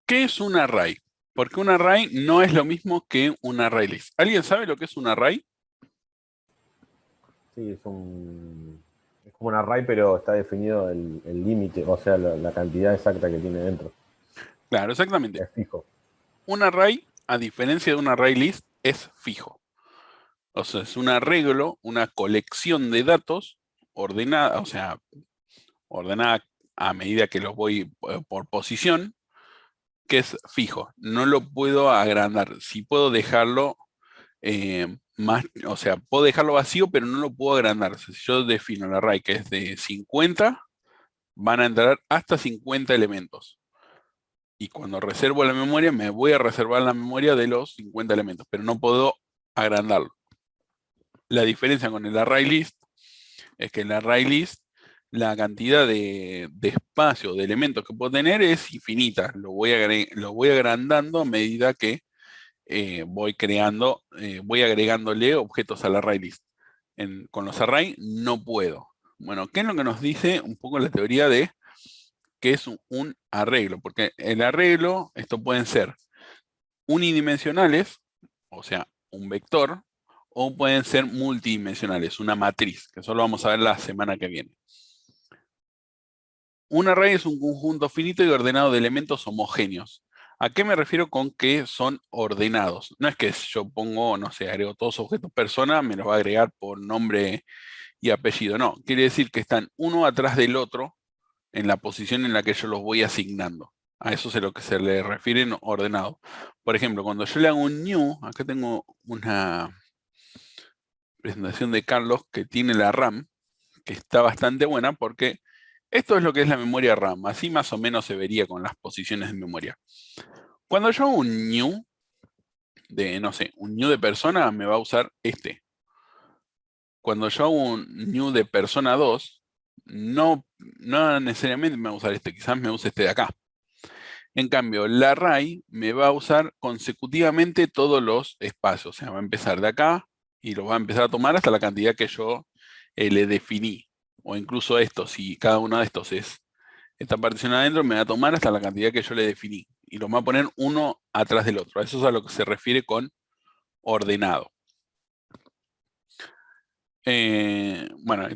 ¿Qué es un array? Porque un array no es lo mismo que un array list. ¿Alguien sabe lo que es un array? Sí, es como un array, pero está definido el límite, o sea, la cantidad exacta que tiene dentro. Claro, exactamente. Es fijo. Un array, a diferencia de un array list, es fijo. O sea, es un arreglo, una colección de datos ordenada, o sea, ordenada a medida que los voy por posición, que es fijo. No lo puedo agrandar. Si puedo dejarlo más, o sea, puedo dejarlo vacío, pero no lo puedo agrandar. O sea, si yo defino el array que es de 50, van a entrar hasta 50 elementos. Y cuando reservo la memoria, me voy a reservar la memoria de los 50 elementos, pero no puedo agrandarlo. La diferencia con el array list es que el array list, la cantidad de espacio, de elementos que puedo tener es infinita. Lo voy agrandando a medida que voy agregándole objetos al array list. Con los array no puedo. Bueno, ¿qué es lo que nos dice un poco la teoría de qué es un arreglo? Porque el arreglo, esto pueden ser unidimensionales, o sea, un vector, o pueden ser multidimensionales, una matriz, que eso lo vamos a ver la semana que viene. Un array es un conjunto finito y ordenado de elementos homogéneos. ¿A qué me refiero con que son ordenados? No es que yo pongo, no sé, agrego todos los objetos persona, me los va a agregar por nombre y apellido. No, quiere decir que están uno atrás del otro en la posición en la que yo los voy asignando. A eso es a lo que se le refiere en ordenado. Por ejemplo, cuando yo le hago un new, acá tengo una presentación de Carlos que tiene la RAM, que está bastante buena porque esto es lo que es la memoria RAM. Así más o menos se vería con las posiciones de memoria. Cuando yo hago un new de, no sé, un new de persona, me va a usar este. Cuando yo hago un new de persona 2, no necesariamente me va a usar este, quizás me use este de acá. En cambio, la array me va a usar consecutivamente todos los espacios. O sea, va a empezar de acá y lo va a empezar a tomar hasta la cantidad que yo le definí. O incluso esto, si cada uno de estos es esta partición adentro, me va a tomar hasta la cantidad que yo le definí. Y lo va a poner uno atrás del otro. Eso es a lo que se refiere con ordenado. Bueno,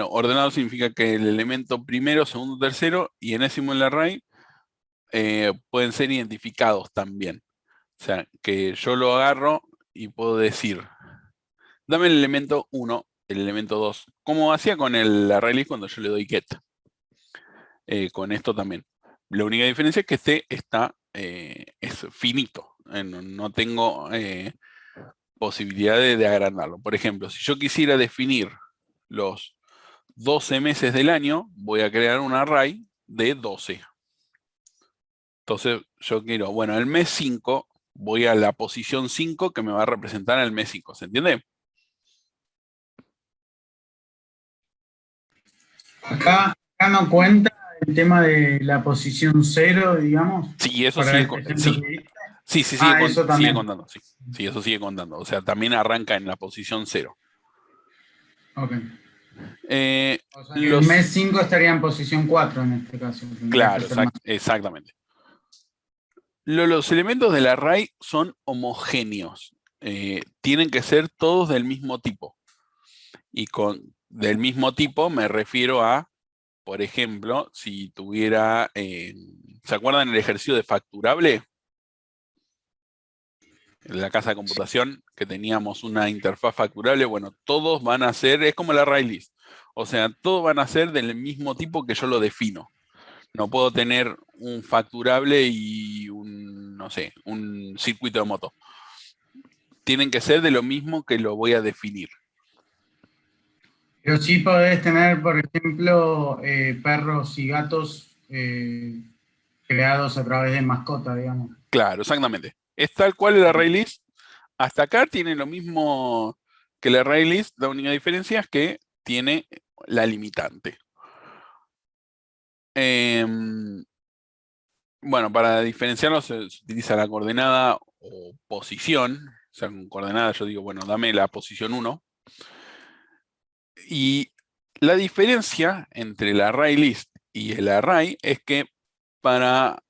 ordenado significa que el elemento primero, segundo, tercero y enésimo en el array pueden ser identificados también. O sea, que yo lo agarro y puedo decir, dame el elemento 1, el elemento 2, como hacía con el array list cuando yo le doy get. Con esto también. La única diferencia es que es finito. No tengo posibilidad de agrandarlo. Por ejemplo, si yo quisiera definir los 12 meses del año, voy a crear un array de 12. Entonces yo quiero, bueno, el mes 5, voy a la posición 5 que me va a representar el mes 5. ¿Se entiende? Acá no cuenta el tema de la posición cero, digamos, Sí, eso para sigue, el ejemplo que diste. sí, Eso sigue también. contando, sí. Sí, eso sigue contando. O sea, también arranca en la posición 0. Ok. Eh, O sea que el mes los, 5 estaría en posición 4 en este caso. Tendría que claro, ser más. exactamente. Los elementos del array son homogéneos. Tienen que ser todos del mismo tipo. Y con del mismo tipo me refiero a, por ejemplo, si tuviera, ¿se acuerdan el ejercicio de facturable? En la casa de computación, que teníamos una interfaz facturable, bueno, todos van a ser, es como el array list. O sea, todos van a ser del mismo tipo que yo lo defino. No puedo tener un facturable y no sé, un circuito de moto. Tienen que ser de lo mismo que lo voy a definir. Pero sí podés tener, por ejemplo, perros y gatos creados a través de mascota, digamos. Claro, exactamente. Es tal cual el array list. Hasta acá tiene lo mismo que el array list. La única diferencia es que tiene la limitante. Bueno, para diferenciarlos se utiliza la coordenada o posición. O sea, con coordenada yo digo, bueno, dame la posición 1. Y la diferencia entre el array list y el array es que para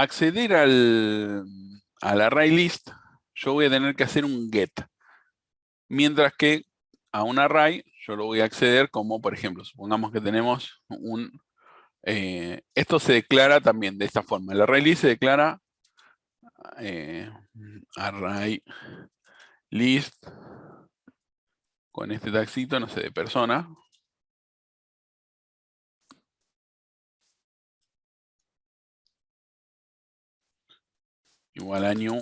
acceder al array list, yo voy a tener que hacer un get. Mientras que a un array, yo lo voy a acceder como, por ejemplo, supongamos que tenemos esto se declara también de esta forma. El array list se declara array list con este taxito, no sé, de persona. Igual a new.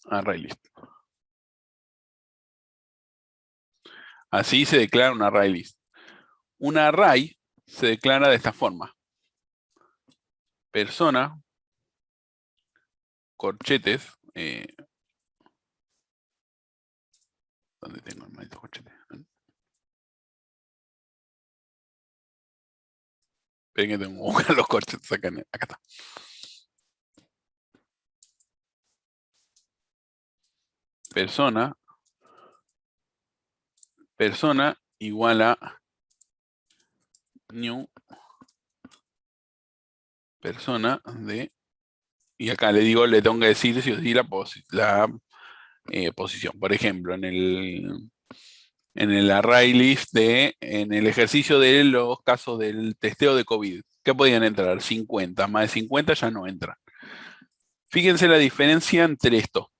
Array list. Así se declara un array list. Un array se declara de esta forma. Persona, corchetes. ¿Dónde tengo el maldito corchete? Esperen que tengo que buscar los corchetes acá. Acá está. Persona igual a new persona de, y acá le tengo que decir si o sí la posición. Por ejemplo, en el array list en el ejercicio de los casos del testeo de COVID, ¿qué podían entrar? 50, más de 50 ya no entran. Fíjense la diferencia entre esto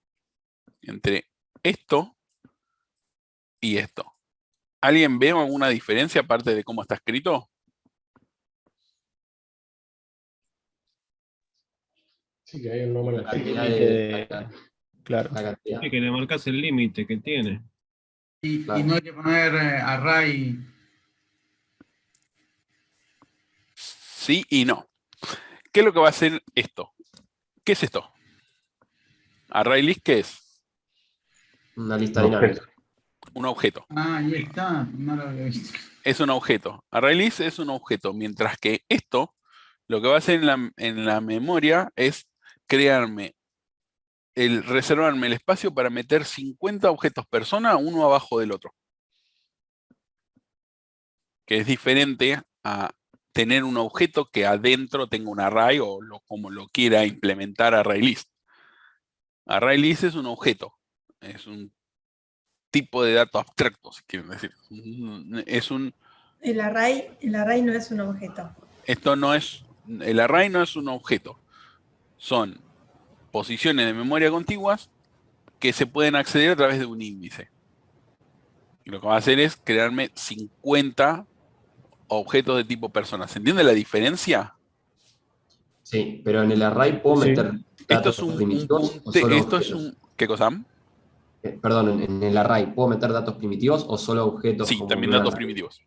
y esto. ¿Alguien ve alguna diferencia aparte de cómo está escrito? Sí, que hay un número Cantidad claro. la cantidad. Sí, que le marcas el límite que tiene. Y Claro. no hay que poner array. Sí y no. ¿Qué es lo que va a hacer esto? ¿Qué es esto? Array list, ¿qué es? Una lista Un dinámica. Un objeto. Ah, ahí está, no lo había visto. Es un objeto. Array list es un objeto, mientras que esto, lo que va a hacer en la memoria es reservarme el espacio para meter 50 objetos persona, uno abajo del otro. Que es diferente a tener un objeto que adentro tenga un array o como lo quiera implementar array list. Array list es un objeto. Es un tipo de dato abstracto, si quieren decir. El array no es un objeto. El array no es un objeto. Son posiciones de memoria contiguas que se pueden acceder a través de un índice. Y lo que va a hacer es crearme 50 objetos de tipo persona. ¿Se entiende la diferencia? Sí, pero en el array puedo Sí. meter Esto es datos primitivos o solo objetos. ¿Qué cosa? Perdón, en el array, ¿puedo meter datos primitivos o solo objetos? Sí, como también una- datos primitivos.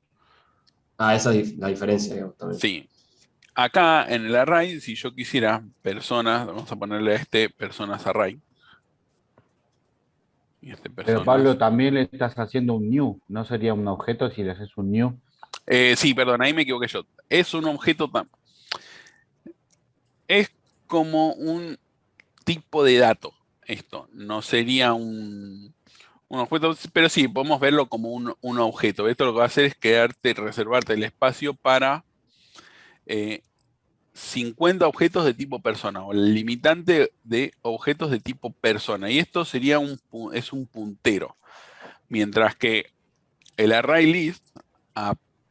Ah, esa es la diferencia, digamos, también. Sí. Acá en el array, si yo quisiera personas, vamos a ponerle a este personas array. Y este Pero personas. Pablo, también le estás haciendo un new, ¿no sería un objeto si le haces un new? Sí, perdón, ahí me equivoqué yo. Es un objeto es como un tipo de dato esto. No sería un objeto, pero sí, podemos verlo como un objeto. Esto lo que va a hacer es reservarte el espacio para 50 objetos de tipo persona, o el limitante de objetos de tipo persona. Y esto sería es un puntero. Mientras que el array list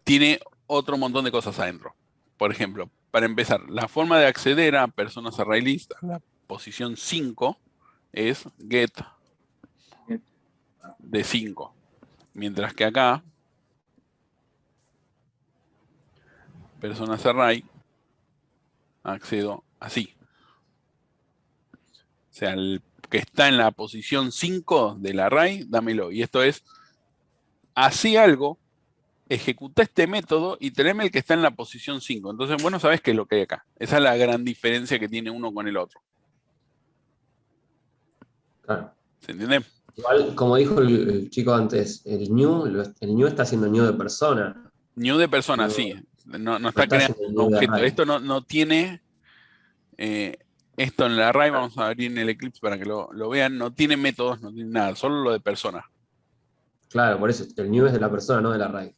tiene otro montón de cosas adentro. Por ejemplo, para empezar, la forma de acceder a personas array list, a la posición 5, es get de 5. Mientras que acá, personas array, accedo así. O sea, el que está en la posición 5 del array, dámelo. Y esto es, así algo, ejecuta este método y tráeme el que está en la posición 5. Entonces, bueno, sabes qué es lo que hay acá. Esa es la gran diferencia que tiene uno con el otro. Claro. ¿Se entiende? Igual, como dijo el chico antes, el new está haciendo new de persona. New de persona, No, sí. No está está creando haciendo un new de objeto. array. Esto no tiene... esto en el array, vamos a abrir en el Eclipse para que lo vean, no tiene métodos, no tiene nada, solo lo de persona. Claro, por eso, el new es de la persona, no del array.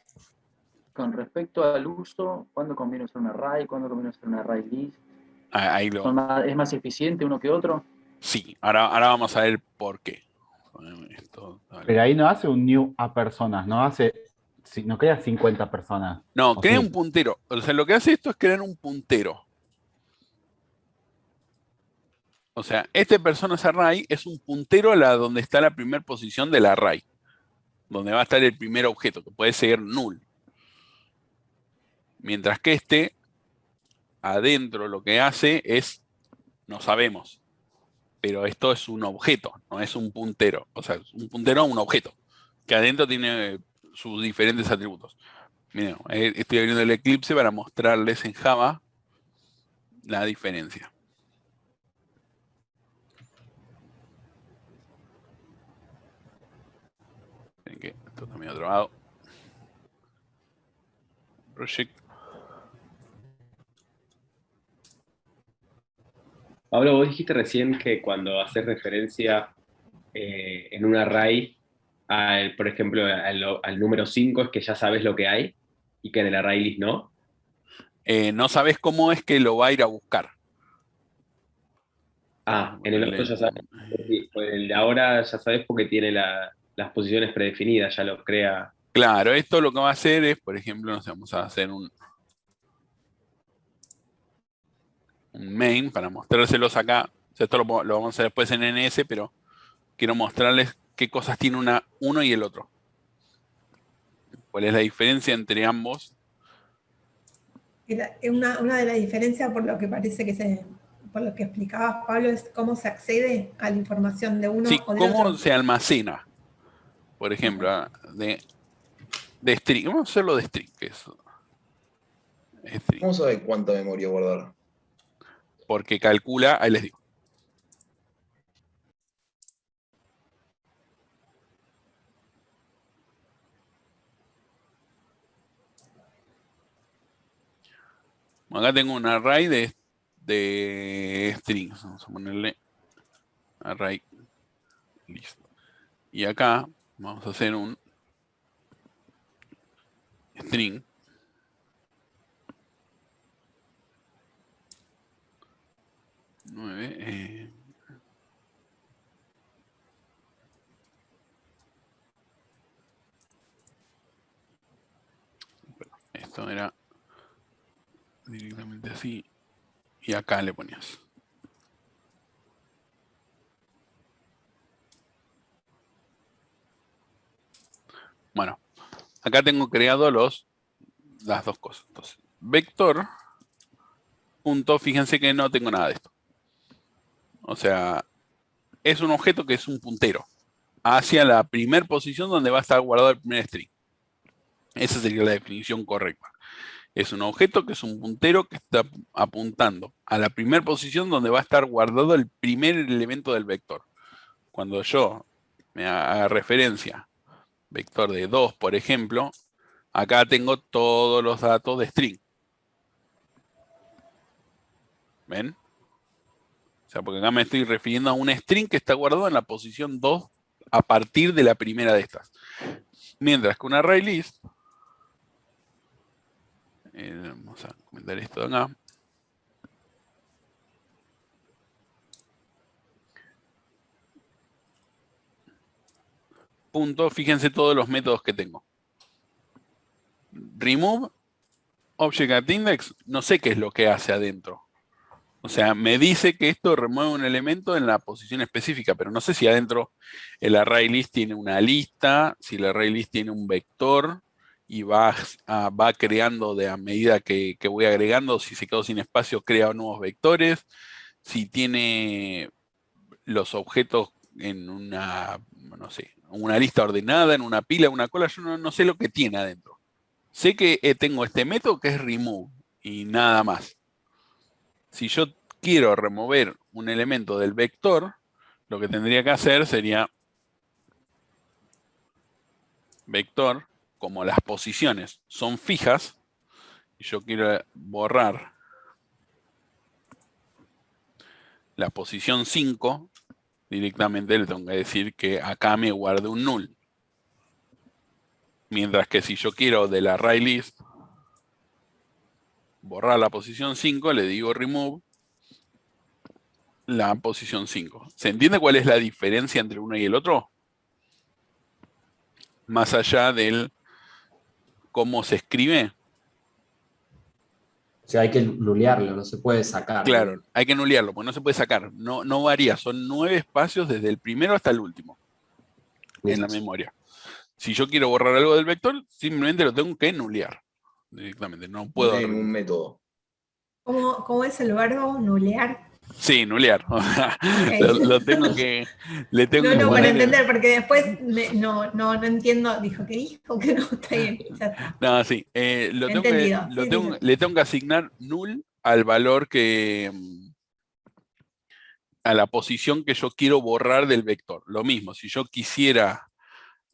con respecto al uso, ¿cuándo conviene usar un array? ¿Cuándo conviene usar un array list? Ahí ¿Es más eficiente uno que otro? Sí, ahora vamos a ver por qué. Esto, dale. Pero ahí no hace un new a personas, no crea 50 personas. No, ¿O crea sí? un puntero. O sea, lo que hace esto es crear un puntero. O sea, este personas array es un puntero a la donde está la primera posición del array. Donde va a estar el primer objeto, que puede ser null. Mientras que este, adentro lo que hace es, no sabemos. Pero esto es un objeto, no es un puntero. O sea, es un puntero a un objeto. Que adentro tiene sus diferentes atributos. Miren, estoy abriendo el Eclipse para mostrarles en Java la diferencia. Miren que esto está medio trabado. Project. Pablo, vos dijiste recién que cuando haces referencia en un array, por ejemplo, al número 5 es que ya sabes lo que hay y que en el array list no. No sabes cómo es que lo va a ir a buscar. En el otro ya sabes. Pues el de ahora ya sabes porque tiene las posiciones predefinidas, ya lo crea. Claro, esto lo que va a hacer es, por ejemplo, no sé, vamos a hacer un main para mostrárselos acá. O sea, esto lo vamos a hacer después en NS, pero quiero mostrarles qué cosas tiene uno y el otro. ¿Cuál es la diferencia entre ambos? Una de las diferencias, por lo que parece por lo que explicabas, Pablo, es cómo se accede a la información de uno Sí, o del cómo otro. se almacena. Por ejemplo, de string. Vamos a hacerlo de string, que es string. ¿Cómo sabe cuánta memoria guardar? Porque calcula, ahí les digo. Acá tengo un array de strings. Vamos a ponerle array list. Y acá vamos a hacer un string. Esto era directamente así. Y acá le ponías. Bueno, acá tengo creado las dos cosas. Entonces, vector, punto, fíjense que no tengo nada de esto. O sea, es un objeto que es un puntero hacia la primera posición donde va a estar guardado el primer string. Esa sería la definición correcta. Es un objeto que es un puntero que está apuntando a la primera posición donde va a estar guardado el primer elemento del vector. Cuando yo me haga referencia vector de 2, por ejemplo, acá tengo todos los datos de string. ¿Ven? O sea, porque acá me estoy refiriendo a un string que está guardado en la posición 2 a partir de la primera de estas. Mientras que un array list, vamos a comentar esto de acá. Punto, fíjense todos los métodos que tengo. Remove, object at index, no sé qué es lo que hace adentro. O sea, me dice que esto remueve un elemento en la posición específica, pero no sé si adentro el array list tiene una lista, si el array list tiene un vector y va creando a medida que voy agregando, si se quedó sin espacio, crea nuevos vectores, si tiene los objetos en una, no sé, una lista ordenada, en una pila, en una cola, yo no sé lo que tiene adentro. Sé que tengo este método que es remove y nada más. Si yo quiero remover un elemento del vector, lo que tendría que hacer sería vector, como las posiciones son fijas, y yo quiero borrar la posición 5, directamente le tengo que decir que acá me guarde un null. Mientras que si yo quiero del array list borrar la posición 5, le digo remove la posición 5. ¿Se entiende cuál es la diferencia entre uno y el otro? Más allá del cómo se escribe. O sea, hay que nulearlo, no se puede sacar. Claro, hay que nulearlo, porque no se puede sacar. No varía, son 9 espacios desde el primero hasta el último en la memoria. Si yo quiero borrar algo del vector, simplemente lo tengo que nulear directamente. No puedo. No hay ningún método. ¿Cómo es el verbo nulear? Sí, nulear. Ok. Lo tengo que. Le tengo que No, para poner. entender, porque después no entiendo. Dijo que dijo que no, está bien, ya está. No, sí. Entendido. Sí, sí. Le tengo que asignar null al valor que. A la posición que yo quiero borrar del vector. Lo mismo, si yo quisiera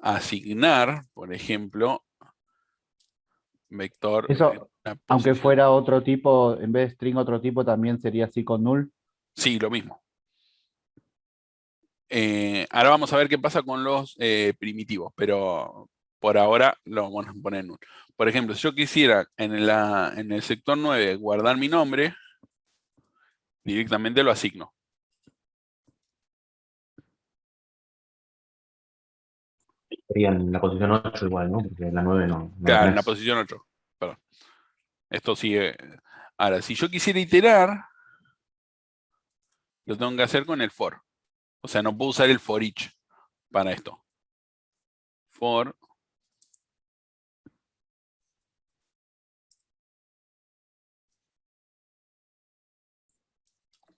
asignar, por ejemplo, vector. Eso, aunque fuera otro tipo, en vez de string otro tipo, también sería así con null. Sí, lo mismo. Ahora vamos a ver qué pasa con los primitivos, pero por ahora lo vamos a poner en null. Por ejemplo, si yo quisiera en el sector 9 guardar mi nombre, directamente lo asigno. Sería en la posición 8 igual, ¿no? Porque en la 9 no. Claro, en la posición 8. Perdón. Esto sigue. Ahora, si yo quisiera iterar, lo tengo que hacer con el for. O sea, no puedo usar el for each para esto. For.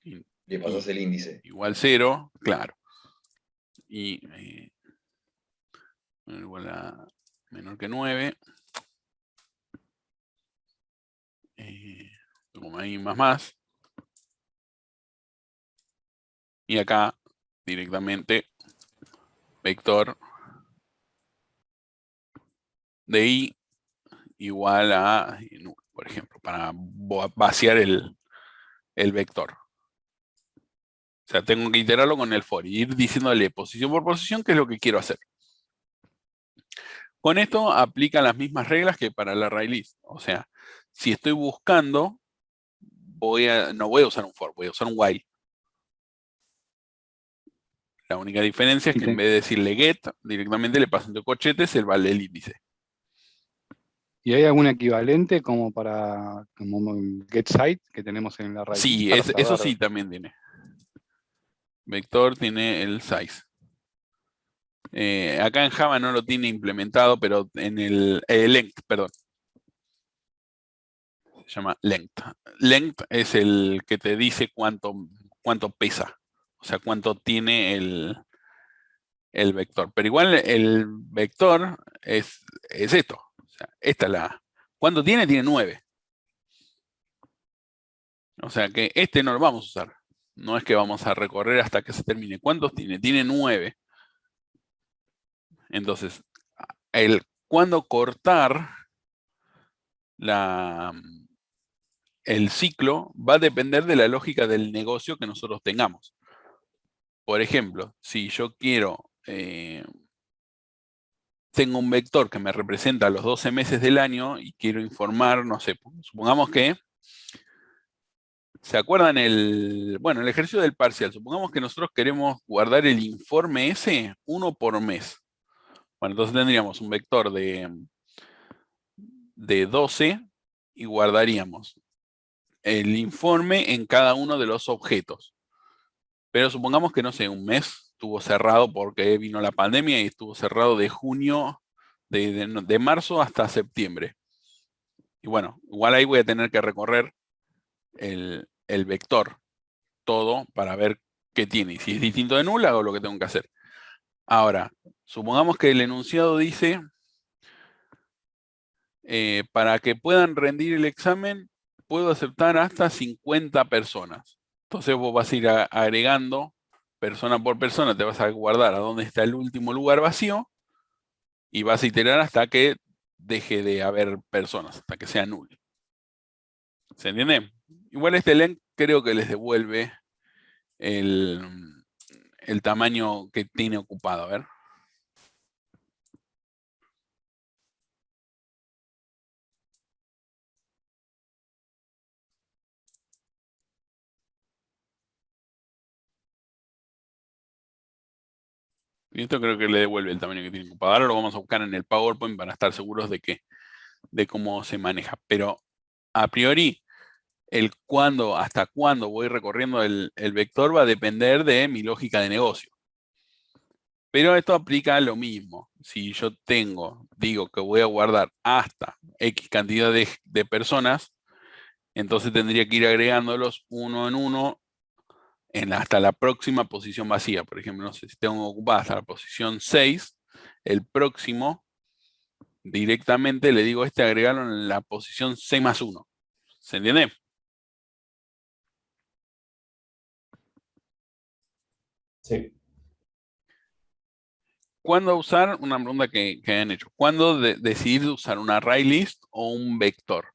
Le pasas el índice. Igual 0, claro. Y igual a menor que 9. Como ahí más. Y acá directamente vector de i igual a null, por ejemplo, para vaciar el vector. O sea, tengo que iterarlo con el for y ir diciéndole posición por posición qué es lo que quiero hacer. Con esto aplican las mismas reglas que para el array list. O sea, si estoy buscando, no voy a usar un for, voy a usar un while. La única diferencia es que en vez de decirle get, directamente le paso entre corchetes el índice. ¿Y hay algún equivalente como para como getSite que tenemos en la raíz? Sí, eso sí también tiene. Vector tiene el size. Acá en Java no lo tiene implementado, pero en el length, perdón. Se llama length. Length es el que te dice cuánto pesa. O sea, cuánto tiene el vector. Pero igual el vector es esto. O sea, esta es la. ¿Cuánto tiene? Tiene 9. O sea que este no lo vamos a usar. No es que vamos a recorrer hasta que se termine. ¿Cuántos tiene? Tiene 9. Entonces, cuando cortar el ciclo va a depender de la lógica del negocio que nosotros tengamos. Por ejemplo, si yo quiero, tengo un vector que me representa los 12 meses del año y quiero informar, no sé, supongamos que, ¿se acuerdan el ejercicio del parcial? Supongamos que nosotros queremos guardar el informe ese uno por mes. Bueno, entonces tendríamos un vector de 12 y guardaríamos el informe en cada uno de los objetos. Pero supongamos que, no sé, un mes estuvo cerrado porque vino la pandemia y estuvo cerrado de junio, de marzo hasta septiembre. Y bueno, igual ahí voy a tener que recorrer el vector todo para ver qué tiene. Y si es distinto de null, hago lo que tengo que hacer. Ahora, supongamos que el enunciado dice, para que puedan rendir el examen, puedo aceptar hasta 50 personas. Entonces vos vas a ir agregando persona por persona, te vas a guardar a dónde está el último lugar vacío y vas a iterar hasta que deje de haber personas, hasta que sea null. ¿Se entiende? Igual este length creo que les devuelve el tamaño que tiene ocupado. A ver. Y esto creo que le devuelve el tamaño que tiene que ocupar. Ahora lo vamos a buscar en el PowerPoint para estar seguros de cómo se maneja. Pero a priori, el cuándo, hasta cuándo voy recorriendo el vector va a depender de mi lógica de negocio. Pero esto aplica a lo mismo. Si yo digo que voy a guardar hasta X cantidad de personas, entonces tendría que ir agregándolos uno en uno hasta la próxima posición vacía. Por ejemplo, no sé si tengo ocupada hasta la posición 6, el próximo, directamente le digo agregarlo en la posición 6 más 1. ¿Se entiende? Sí. ¿Cuándo usar? Una pregunta que hayan hecho. ¿Cuándo decidir usar un array list o un vector?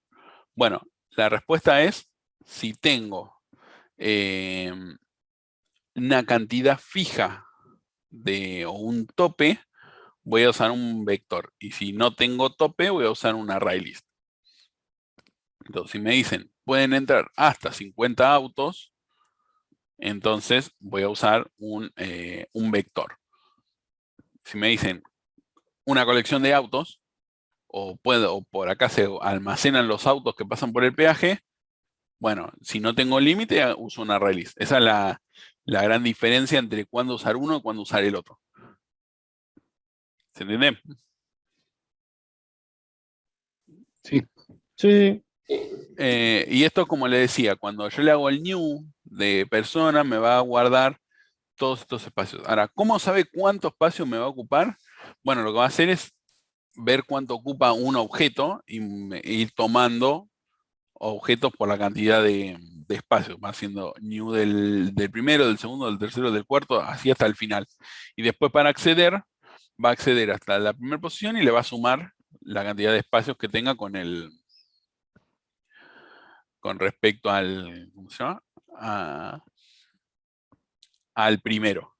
Bueno, la respuesta es si tengo una cantidad fija o un tope, voy a usar un vector. Y si no tengo tope, voy a usar un array list. Entonces, si me dicen, pueden entrar hasta 50 autos, entonces voy a usar un vector. Si me dicen una colección de autos, o por acá se almacenan los autos que pasan por el peaje, bueno, si no tengo límite, uso un array list. Esa es la gran diferencia entre cuándo usar uno y cuándo usar el otro. ¿Se entiende? Sí. Sí. Y esto, como le decía, cuando yo le hago el new de persona, me va a guardar todos estos espacios. Ahora, ¿cómo sabe cuánto espacio me va a ocupar? Bueno, lo que va a hacer es ver cuánto ocupa un objeto y ir tomando objetos por la cantidad de espacio. Va haciendo new del primero, del segundo, del tercero, del cuarto, así hasta el final. Y después para acceder, va a acceder hasta la primera posición y le va a sumar la cantidad de espacios que tenga con respecto al, ¿cómo se llama? Al primero.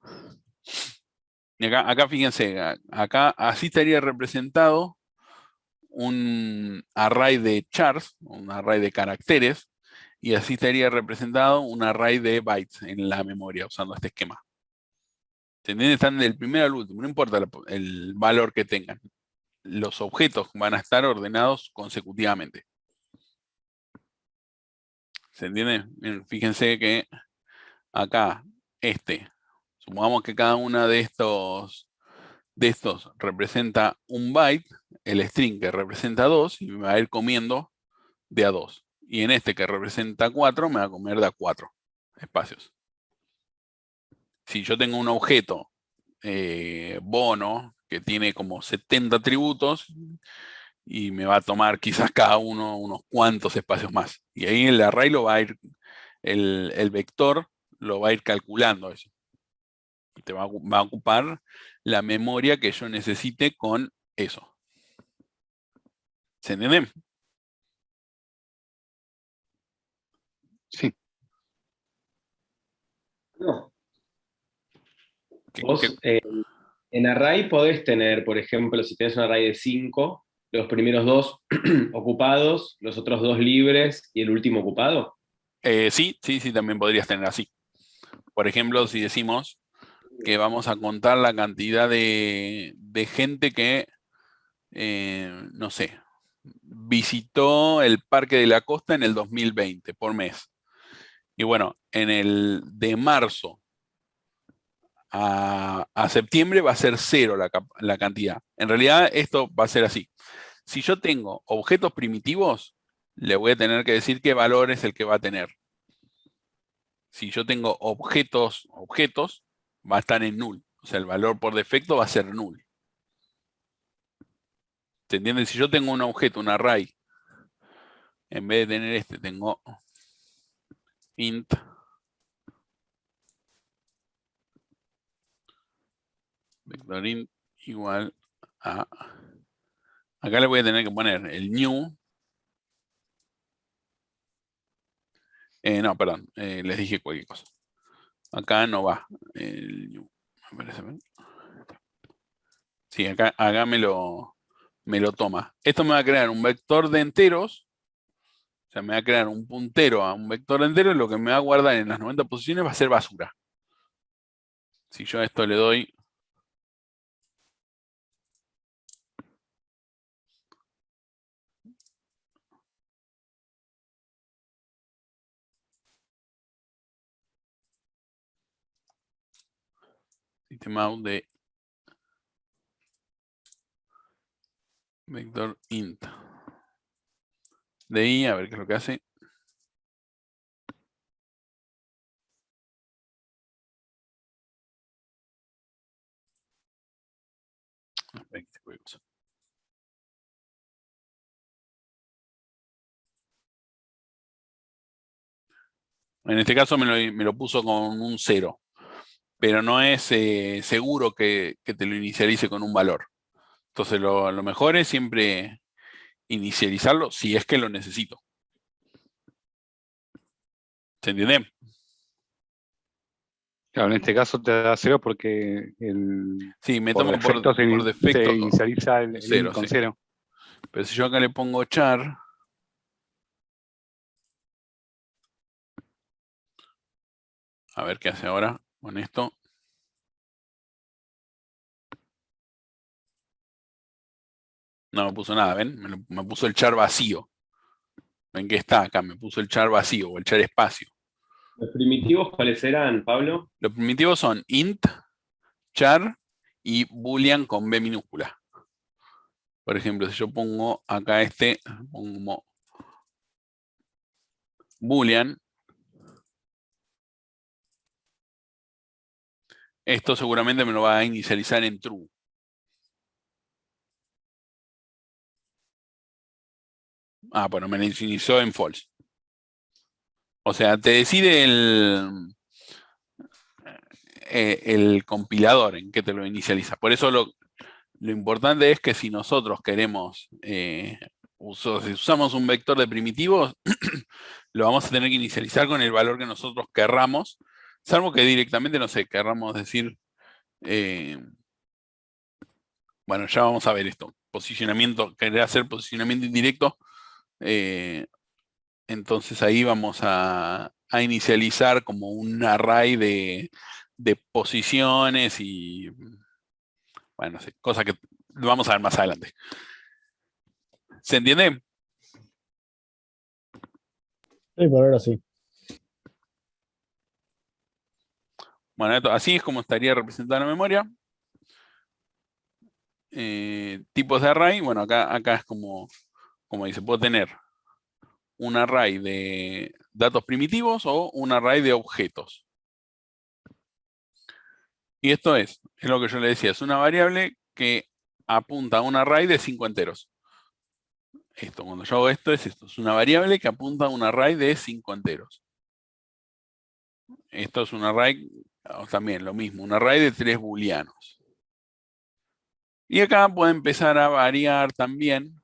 Y acá fíjense, acá así estaría representado un array de chars, un array de caracteres, y así estaría representado un array de bytes en la memoria usando este esquema. ¿Se entiende? Están del primero al último, no importa el valor que tengan. Los objetos van a estar ordenados consecutivamente. ¿Se entiende? Bien, fíjense que acá, supongamos que cada una de estos representa un byte, el string que representa 2, y me va a ir comiendo de a 2. Y en este que representa 4, me va a comer de a 4 espacios. Si yo tengo un objeto bono que tiene como 70 atributos, y me va a tomar quizás cada uno unos cuantos espacios más. Y ahí el array lo va a ir, el vector lo va a ir calculando eso. Y te va a ocupar la memoria que yo necesite con eso. ¿Se entiende? Sí. No. Vos, en array podés tener, por ejemplo, si tenés un array de 5, los primeros 2 ocupados, los otros 2 libres y el último ocupado. Sí, también podrías tener así. Por ejemplo, si decimos que vamos a contar la cantidad de gente que, no sé, visitó el Parque de la Costa en el 2020 por mes. Y bueno, en el de marzo a septiembre va a ser 0 la cantidad. En realidad esto va a ser así. Si yo tengo objetos primitivos, le voy a tener que decir qué valor es el que va a tener. Si yo tengo objetos, va a estar en null. O sea, el valor por defecto va a ser null. ¿Se entiende? Si yo tengo un objeto, un array, en vez de tener tengo int vector int igual a... Acá le voy a tener que poner el new. No, perdón, les dije cualquier cosa. Acá no va el new. Me parece bien. Sí, acá me lo toma. Esto me va a crear un vector de enteros. O sea, me va a crear un puntero a un vector de enteros y lo que me va a guardar en las 90 posiciones va a ser basura. Si yo a esto le doy Systemout de vector int. De ahí, a ver qué es lo que hace. En este caso me lo puso con un 0, pero no es seguro que te lo inicialice con un valor. Entonces lo mejor es siempre inicializarlo si es que lo necesito. ¿Se entiende? Claro, en este caso te da 0 porque sí, me por toma defecto por defecto se inicializa el 0, int con sí. 0. Pero si yo acá le pongo char, a ver qué hace ahora con esto. No me puso nada, ¿ven? Me puso el char vacío. ¿Ven que está acá? Me puso el char vacío o el char espacio. ¿Los primitivos cuáles eran, Pablo? Los primitivos son int, char y boolean con B minúscula. Por ejemplo, si yo pongo acá pongo como boolean, esto seguramente me lo va a inicializar en true. Ah, bueno, me lo inició en false. O sea, te decide el compilador en qué te lo inicializa. Por eso lo importante es que si nosotros queremos, si usamos un vector de primitivos, lo vamos a tener que inicializar con el valor que nosotros querramos, salvo que directamente, no sé, querramos decir, bueno, ya vamos a ver esto, posicionamiento, querer hacer posicionamiento indirecto, entonces ahí vamos a inicializar como un array de posiciones y, bueno, no sé, cosas que vamos a ver más adelante. ¿Se entiende? Sí, por ahora sí. Bueno, así es como estaría representada la memoria. Tipos de array, bueno, acá es como dice, puedo tener un array de datos primitivos o un array de objetos. Y esto es lo que yo le decía, es una variable que apunta a un array de 5 enteros. Esto, cuando yo hago esto, es una variable que apunta a un array de 5 enteros. Esto es un array, también lo mismo, un array de 3 booleanos. Y acá puede empezar a variar también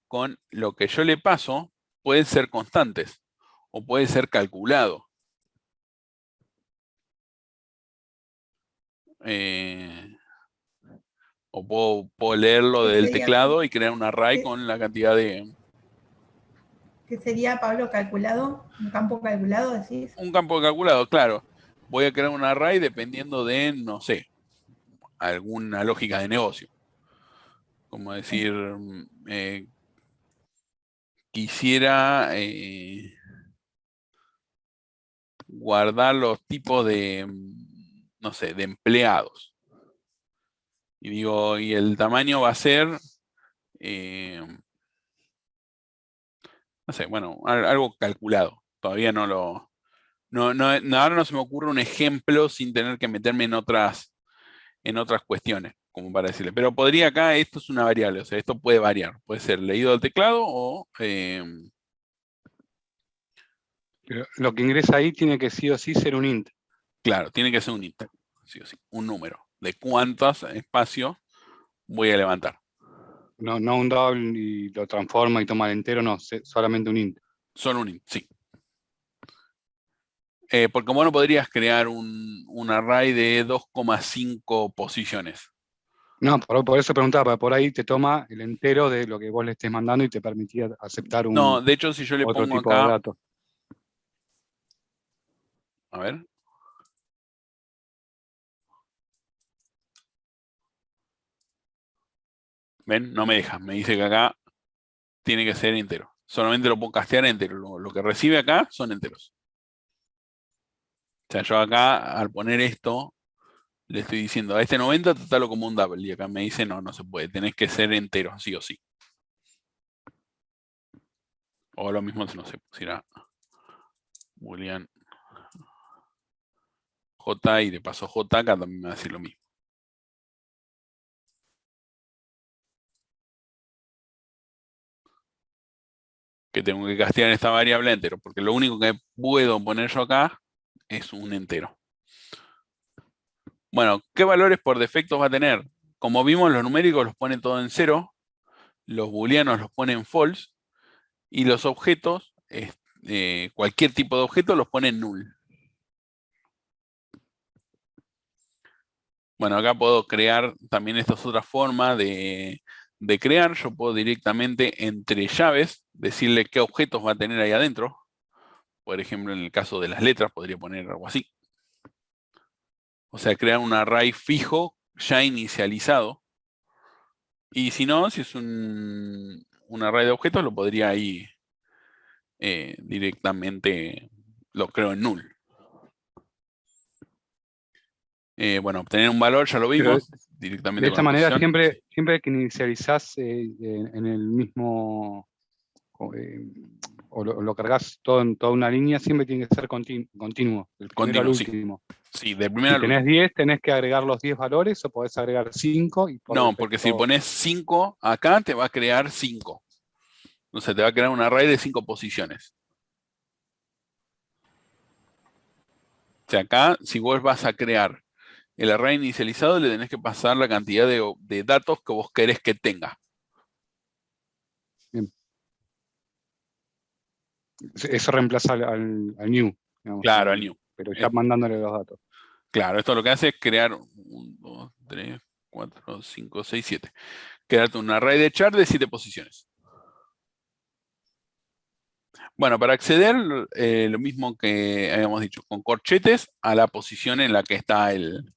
con lo que yo le paso, pueden ser constantes o puede ser calculado. O puedo leerlo del teclado y crear un array con la cantidad de... ¿Qué sería, Pablo, calculado? ¿Un campo calculado, decís? Un campo calculado, claro. Voy a crear un array dependiendo de, no sé, alguna lógica de negocio. Como decir, quisiera guardar los tipos de, no sé, de empleados. Y digo, y el tamaño va a ser, no sé, bueno, algo calculado. Todavía no lo... ahora no se me ocurre un ejemplo sin tener que meterme en otras cuestiones, como para decirle. Pero podría acá, esto es una variable, o sea, esto puede variar. Puede ser leído del teclado o... Pero lo que ingresa ahí tiene que sí o sí ser un int. Claro, tiene que ser un int, sí o sí, un número. De cuántos espacios voy a levantar. No un double y lo transforma y toma el entero, no, solamente un int. Solo un int, sí. Porque vos no podrías crear un array de 2,5 posiciones. No, por eso preguntaba, por ahí te toma el entero de lo que vos le estés mandando y te permitía aceptar No, de hecho, si yo le otro pongo tipo de acá... datos. A ver. ¿Ven? No me deja. Me dice que acá tiene que ser entero. Solamente lo puedo castear entero. Lo que recibe acá son enteros. O sea, yo acá, al poner esto, Le estoy diciendo, a este 90 tratalo como un double. Y acá me dice, no, no se puede. Tenés que ser entero, sí o sí. O lo mismo si no se pusiera boolean J y de paso J, acá también me va a decir lo mismo. Que tengo que castigar esta variable entero, porque lo único que puedo poner yo acá es un entero. Bueno, ¿qué valores por defecto va a tener? Como vimos, los numéricos los ponen todo en 0, los booleanos los ponen false, y los objetos, cualquier tipo de objeto los pone en null. Bueno, acá puedo crear, también esta es otra forma de crear. Yo puedo directamente entre llaves decirle qué objetos va a tener ahí adentro. Por ejemplo, en el caso de las letras podría poner algo así. O sea, crear un array fijo ya inicializado. Y si no, si es un array de objetos, lo podría ahí directamente, lo creo en null. Bueno, obtener un valor, ya lo vimos, directamente De con esta la manera, posición. siempre que inicializás en el mismo, o lo cargas todo en toda una línea, siempre tiene que ser continuo, del primero al Continuo, sí. último. Sí, del primero Si al tenés último. 10, tenés que agregar los 10 valores o podés agregar 5 y por No, defecto... porque si pones 5 acá, te va a crear 5. Entonces te va a crear un array de 5 posiciones. O sea, acá, si vos vas a crear el array inicializado, le tenés que pasar la cantidad de datos que vos querés que tenga. Bien. Eso reemplaza al new. Digamos, Claro, al new. Pero ya mandándole los datos. Claro, esto lo que hace es crear 1, 2, 3, 4, 5, 6, 7. Crearte un array de char de 7 posiciones. Bueno, para acceder, lo mismo que habíamos dicho, con corchetes a la posición en la que está el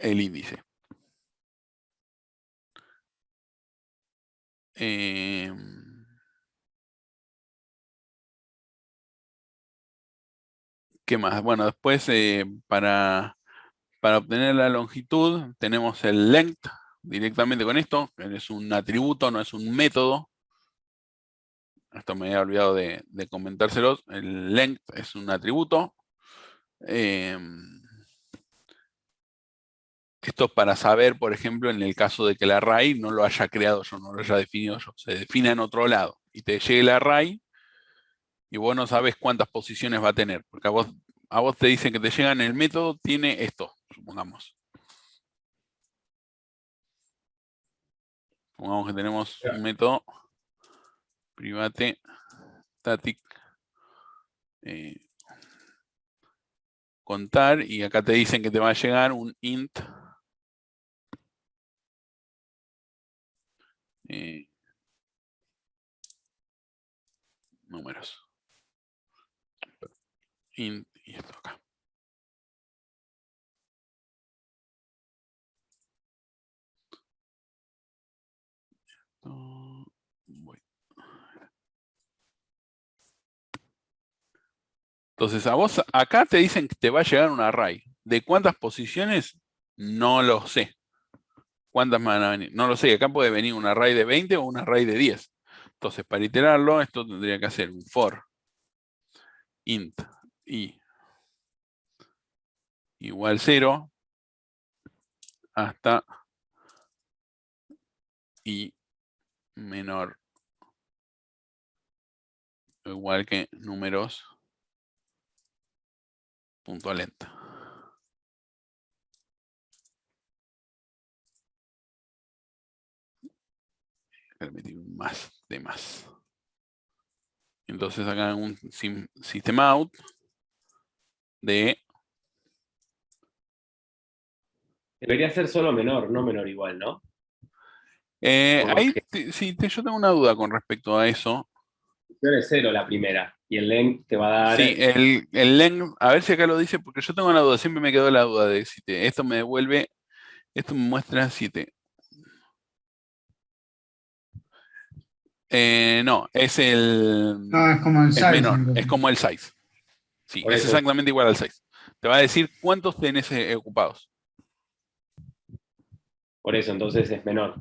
índice. ¿Qué más? Bueno, después para obtener la longitud tenemos el length directamente con esto. Es un atributo, no es un método. Esto me había olvidado de comentárselos. El length es un atributo. Esto es para saber, por ejemplo, en el caso de que el array no lo haya creado yo, no lo haya definido yo. Se define en otro lado. Y te llegue el array y vos no sabes cuántas posiciones va a tener. Porque a vos te dicen que te llegan el método, tiene esto, supongamos. Supongamos que tenemos un método private static contar, y acá te dicen que te va a llegar un int números. Int y esto acá. Entonces a vos acá te dicen que te va a llegar un array. ¿De cuántas posiciones? No lo sé. ¿Cuántas van a venir? No lo sé. Acá puede venir un array de 20 o un array de 10. Entonces para iterarlo, esto tendría que hacer un for int i igual 0 hasta i menor o igual que números punto lenta. Permitir más de más. Entonces acá en un system out de... Debería ser solo menor, no menor igual, ¿no? Ahí sí, yo tengo una duda con respecto a eso. Es 0 la primera, y el length te va a dar... Sí, el length, a ver si acá lo dice, porque yo tengo una duda, siempre me quedó la duda de si esto me devuelve, esto me muestra 7. No, es el... No, es como el size. menor, entonces. es como el size. Sí, Por es eso. exactamente igual al size. Te va a decir cuántos tenés ocupados. Por eso, entonces es menor.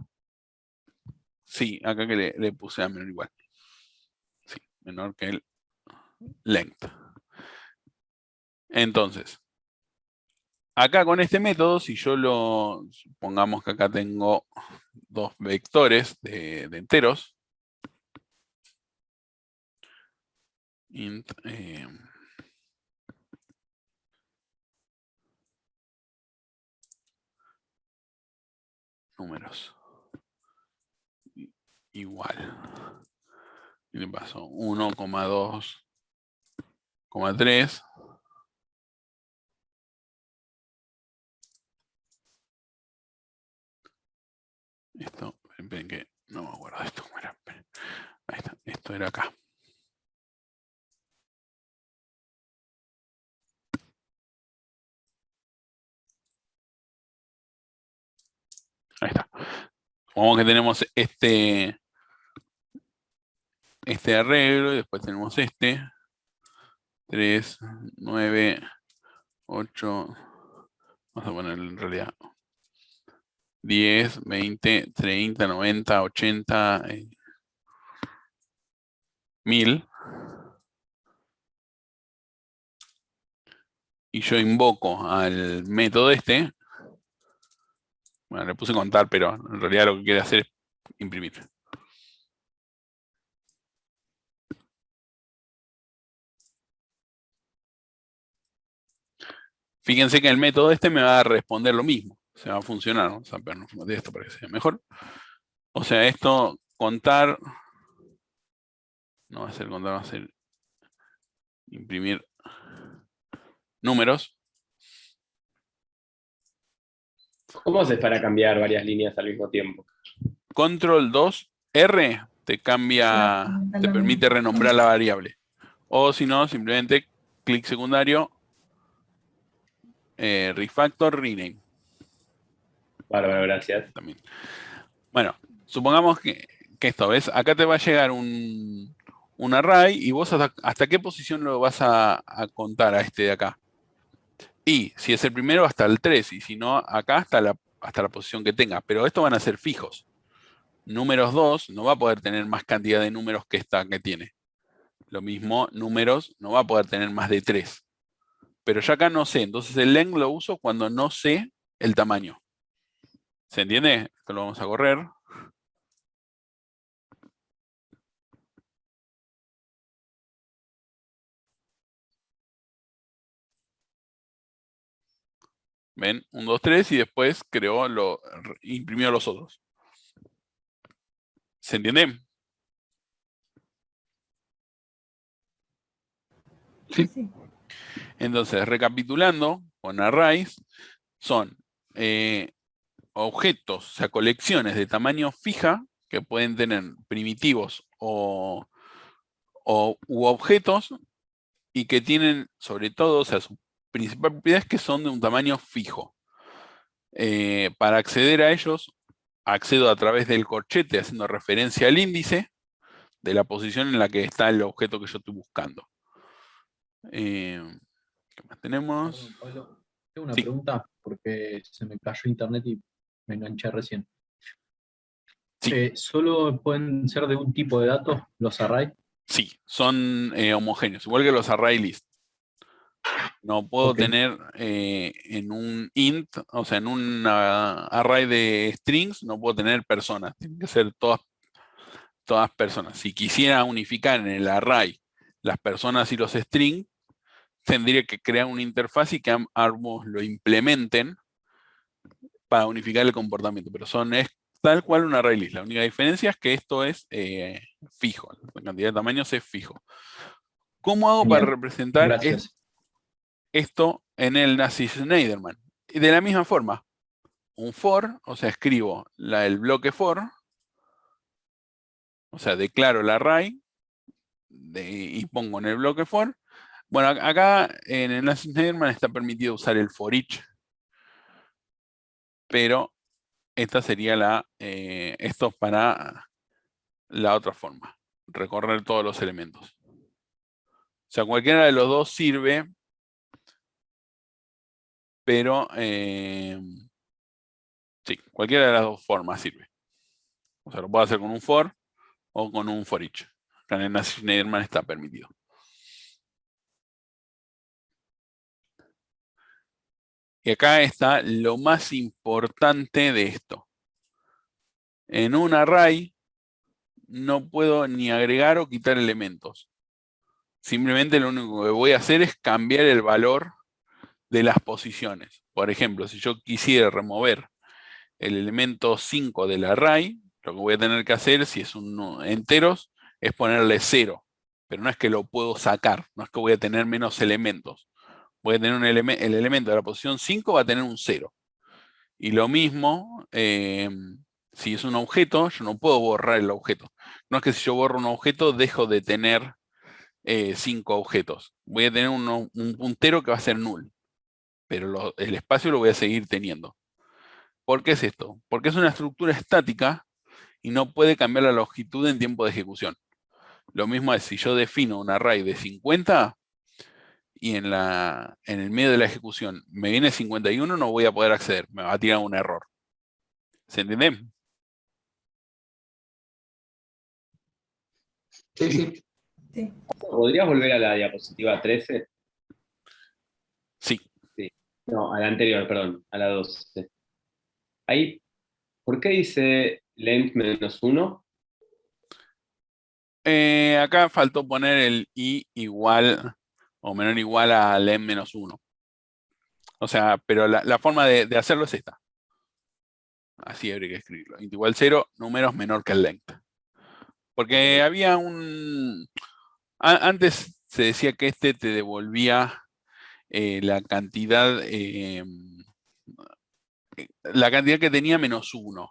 Sí, acá que le puse a menor igual. Sí, menor que el length. Entonces, acá con este método, si yo supongamos que acá tengo dos vectores de enteros, int, números, igual. Y le paso 1,2,3. Esto, esperen que no me acuerdo de esto. ¿Cómo era? Ahí está, esto era acá. Ahí está. Supongamos que tenemos este arreglo y después tenemos este. 3, 9, 8. Vamos a poner en realidad 10, 20, 30, 90, 80, 1000. Y yo invoco al método este. Bueno, le puse contar, pero en realidad lo que quiere hacer es imprimir. Fíjense que el método este me va a responder lo mismo. Se va a funcionar. Vamos a ver esto para que sea mejor. O sea, esto, contar, no va a ser contar, va a ser imprimir números. ¿Cómo haces para cambiar varias líneas al mismo tiempo? Control 2 R te cambia, te permite renombrar la variable. O si no, simplemente clic secundario, refactor, rename. Bárbaro, gracias. También. Bueno, supongamos que esto, ¿ves? Acá te va a llegar un array y vos hasta qué posición lo vas a contar a este de acá. Y si es el primero, hasta el 3, y si no, acá hasta la posición que tenga. Pero estos van a ser fijos. Números 2 no va a poder tener más cantidad de números que esta que tiene. Lo mismo, números no va a poder tener más de 3. Pero ya acá no sé. Entonces el length lo uso cuando no sé el tamaño. ¿Se entiende? Esto lo vamos a correr. ¿Ven? 1, 2, 3 y después imprimió los otros. ¿Se entiende? Sí. Entonces, recapitulando, con arrays son objetos, o sea, colecciones de tamaño fija que pueden tener primitivos u objetos y que tienen, sobre todo, o sea, su principal propiedad es que son de un tamaño fijo. Para acceder a ellos, accedo a través del corchete haciendo referencia al índice de la posición en la que está el objeto que yo estoy buscando. ¿Qué más tenemos? Perdón, Pablo, tengo una Sí. pregunta porque se me cayó internet y me enganché recién. Sí. ¿Solo pueden ser de un tipo de datos los arrays? Sí, son homogéneos, igual que los array list. No puedo Ok. tener en un int, o sea, en un array de strings, no puedo tener personas. Tienen que ser todas personas. Si quisiera unificar en el array las personas y los strings, tendría que crear una interfaz y que ambos lo implementen para unificar el comportamiento. Pero es tal cual un array list. La única diferencia es que esto es fijo. La cantidad de tamaños es fijo. ¿Cómo hago para Genial. representar Gracias. esto en el Nash-Schneiderman? Y de la misma forma, un for, o sea, escribo el bloque for, o sea, declaro el array y pongo en el bloque for. Bueno, acá en el Nash-Schneiderman está permitido usar el for each, pero esta sería esto para la otra forma, recorrer todos los elementos. O sea, cualquiera de los dos sirve, pero Sí, cualquiera de las dos formas sirve. O sea, lo puedo hacer con un for o con un for each. Acá en Nash-Schneiderman está permitido. Y acá está lo más importante de esto. En un array no puedo ni agregar o quitar elementos. Simplemente lo único que voy a hacer es cambiar el valor de las posiciones. Por ejemplo, si yo quisiera remover el elemento 5 del array, lo que voy a tener que hacer, si es un enteros, es ponerle 0. Pero no es que lo puedo sacar, no es que voy a tener menos elementos. Voy a tener el elemento de la posición 5 va a tener un 0. Y lo mismo, si es un objeto, yo no puedo borrar el objeto. No es que si yo borro un objeto, dejo de tener 5 objetos. Voy a tener un puntero que va a ser null. Pero el espacio lo voy a seguir teniendo. ¿Por qué es esto? Porque es una estructura estática y no puede cambiar la longitud en tiempo de ejecución. Lo mismo es si yo defino un array de 50 y en el medio de la ejecución me viene 51, no voy a poder acceder, me va a tirar un error. ¿Se entiende? Sí. ¿Podrías volver a la diapositiva 13? Sí. No, a la anterior, perdón, a la 12. Ahí, ¿por qué dice length -1? Acá faltó poner el i igual o menor igual a length -1. O sea, pero la forma de hacerlo es esta. Así habría que escribirlo. Int igual 0, números menor que el length. Porque había antes se decía que este te devolvía la cantidad que tenía -1.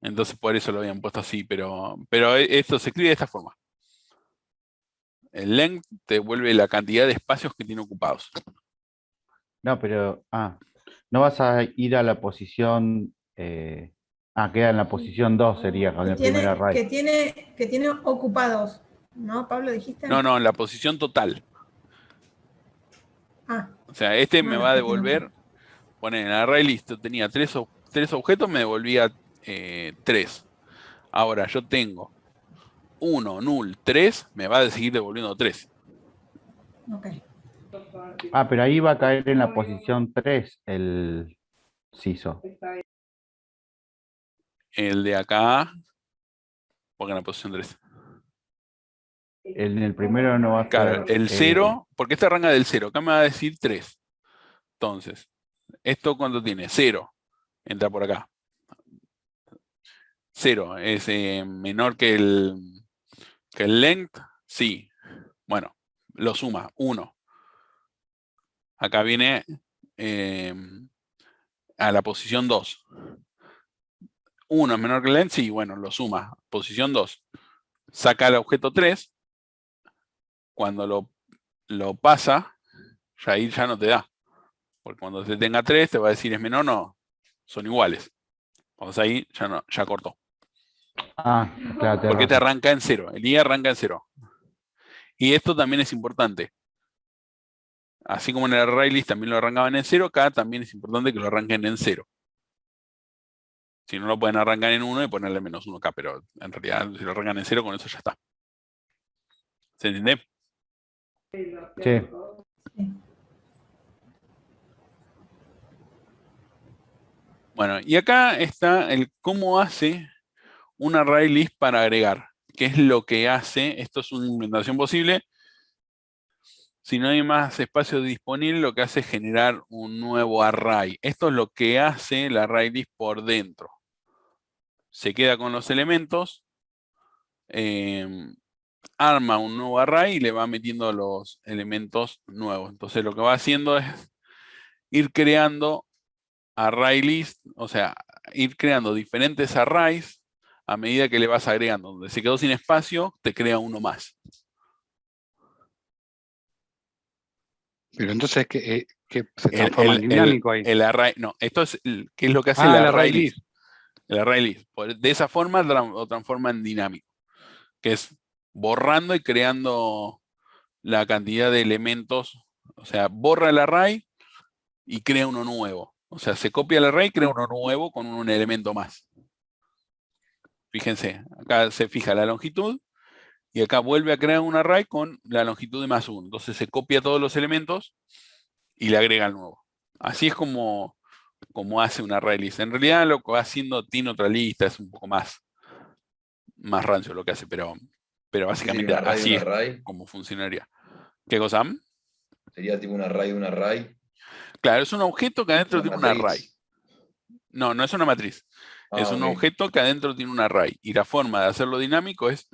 Entonces por eso lo habían puesto así, pero esto se escribe de esta forma. El length te devuelve la cantidad de espacios que tiene ocupados. No, pero, no vas a ir a la posición, queda en la posición 2 sería con el primer array. Que tiene ocupados, ¿no, Pablo, dijiste? No, en la posición total. O sea, me va a devolver, poner en el array listo, tenía 3 objetos, me devolvía 3. Ahora yo tengo 1, null, 3, me va a seguir devolviendo 3. Ok. Pero ahí va a caer en la posición 3 el CISO. El de acá, porque en la posición 3. En el primero no va a Claro, ser, el 0, porque este arranca del 0, acá me va a decir 3. Entonces, ¿esto cuánto tiene? 0. Entra por acá. 0 es menor que el length, sí. Bueno, lo suma, 1. Acá viene a la posición 2. 1 es menor que el length, sí, bueno, lo suma. Posición 2. Saca el objeto 3. Cuando lo pasa, ya ahí ya no te da. Porque cuando te tenga 3, te va a decir es menor o no. Son iguales. Entonces ahí ya cortó. Claro, porque te arranca en 0. El i arranca en 0. Y esto también es importante. Así como en el array list también lo arrancaban en 0, acá también es importante que lo arranquen en 0. Si no, lo pueden arrancar en 1 y ponerle -1 acá, pero en realidad si lo arrancan en 0, con eso ya está. ¿Se entiende? Sí. Bueno, y acá está el cómo hace un array list para agregar. ¿Qué es lo que hace? Esto es una implementación posible. Si no hay más espacio disponible, lo que hace es generar un nuevo array. Esto es lo que hace el array list por dentro. Se queda con los elementos, arma un nuevo array y le va metiendo los elementos nuevos. Entonces lo que va haciendo es ir creando array list, o sea, ir creando diferentes arrays a medida que le vas agregando. Donde se quedó sin espacio, te crea uno más. Pero entonces, ¿qué se transforma en dinámico ahí? El array, no, esto es, ¿qué es lo que hace el el array array list? El array list. De esa forma lo transforma en dinámico, que es borrando y creando la cantidad de elementos. O sea, borra el array y crea uno nuevo. O sea, se copia el array y crea uno nuevo con un elemento más. Fíjense, acá se fija la longitud y acá vuelve a crear un array con la longitud de más 1. Entonces se copia todos los elementos y le agrega el nuevo. Así es como hace un array list. En realidad lo que va haciendo tiene otra lista, es un poco más rancio lo que hace, pero básicamente ¿Sería un array de así un es array? como funcionaría. ¿Qué cosa? Sería tipo un array de un array. Claro, es un objeto que adentro Una tiene un array. matriz. No, no es una matriz. Es un Ok. objeto que adentro tiene un array. Y la forma de hacerlo dinámico es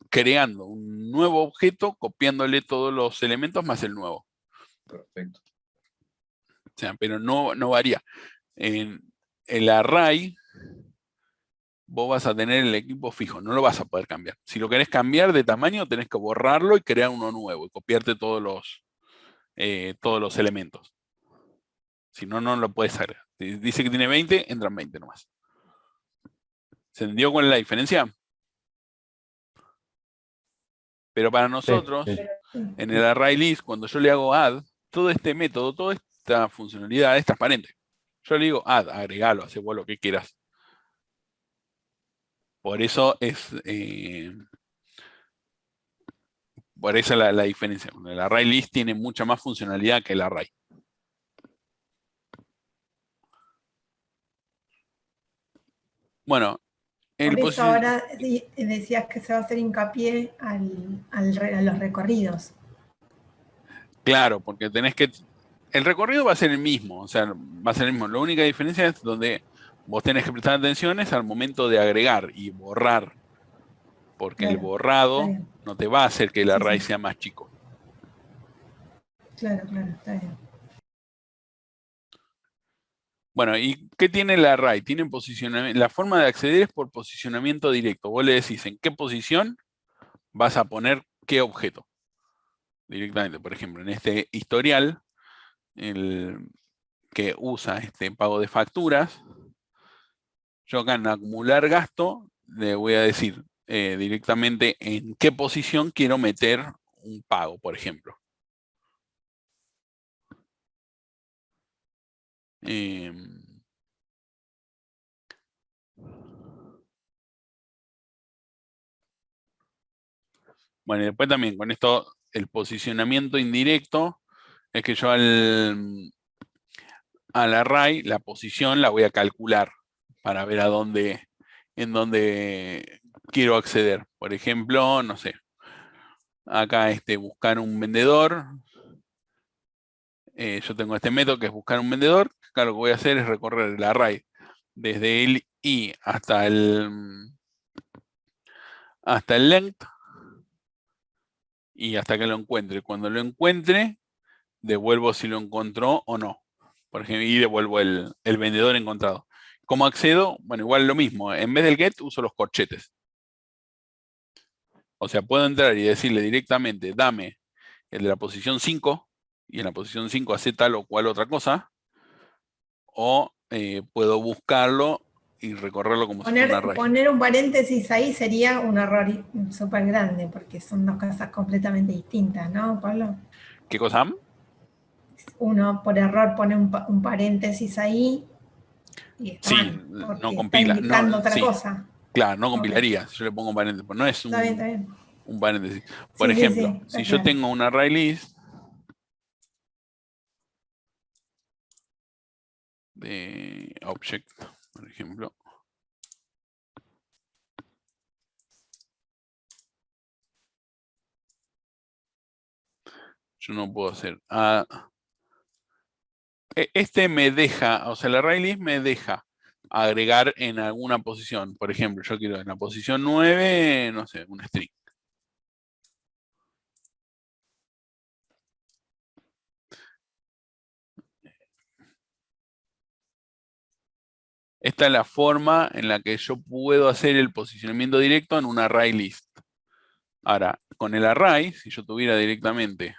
creando un nuevo objeto, copiándole todos los elementos más el nuevo. Perfecto. O sea, pero no varía. En el array, vos vas a tener el equipo fijo, no lo vas a poder cambiar. Si lo querés cambiar de tamaño, tenés que borrarlo y crear uno nuevo y copiarte todos los elementos. Si no, no lo puedes agregar. Si dice que tiene 20, entran 20 nomás. ¿Se entendió cuál es la diferencia? Pero para nosotros, sí. en el array list, cuando yo le hago add, todo este método, toda esta funcionalidad es transparente. Yo le digo add, agregalo, hace vos lo que quieras. Por eso es por eso la diferencia. El array list tiene mucha más funcionalidad que el array. Bueno, Por eso ahora decías que se va a hacer hincapié a los recorridos. Claro, porque tenés que... El recorrido va a ser el mismo, o sea, va a ser el mismo. La única diferencia es donde vos tenés que prestar atención es al momento de agregar y borrar. Porque el Claro, borrado está bien. no te va a hacer que el Sí, array sí. sea más chico. Claro, está bien. Bueno, ¿y qué tiene el array? Tiene posicionamiento. La forma de acceder es por posicionamiento directo. Vos le decís en qué posición vas a poner qué objeto. Directamente, por ejemplo, en este historial, el que usa este pago de facturas, yo acá en acumular gasto le voy a decir directamente en qué posición quiero meter un pago, por ejemplo. Bueno, y después también con esto, el posicionamiento indirecto, es que yo al array, la posición la voy a calcular para ver en dónde quiero acceder. Por ejemplo, no sé, acá buscar un vendedor. Yo tengo este método que es buscar un vendedor. Acá lo que voy a hacer es recorrer el array desde el i hasta el length y hasta que lo encuentre. Cuando lo encuentre, devuelvo si lo encontró o no. Por ejemplo, y devuelvo el vendedor encontrado. ¿Cómo accedo? Bueno, igual lo mismo. En vez del get uso los corchetes. O sea, puedo entrar y decirle directamente, dame el de la posición 5, y en la posición 5 hace tal o cual otra cosa. O puedo buscarlo y recorrerlo como si fuera un array. Poner un paréntesis ahí sería un error súper grande, porque son dos cosas completamente distintas, ¿no, Pablo? ¿Qué cosa? Uno por error pone un paréntesis ahí y está mal, porque no está compila. indicando otra cosa. Claro, no compilaría si yo le pongo un paréntesis. Pero no es Está bien. un paréntesis. Por Sí, ejemplo, está si yo claro. tengo un array list de object, por ejemplo. Yo no puedo hacer... este me deja, o sea, el array list me deja agregar en alguna posición. Por ejemplo, yo quiero en la posición 9, no sé, un string. Esta es la forma en la que yo puedo hacer el posicionamiento directo en un array list. Ahora, con el array, si yo tuviera directamente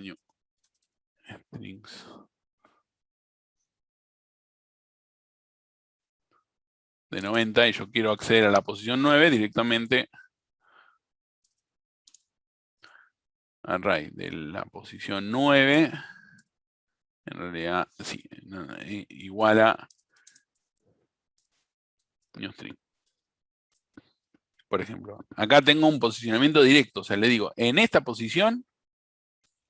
new strings. de 90 y yo quiero acceder a la posición 9 directamente. Array de la posición 9. En realidad, sí, igual a newString. Por ejemplo, acá tengo un posicionamiento directo. O sea, le digo, en esta posición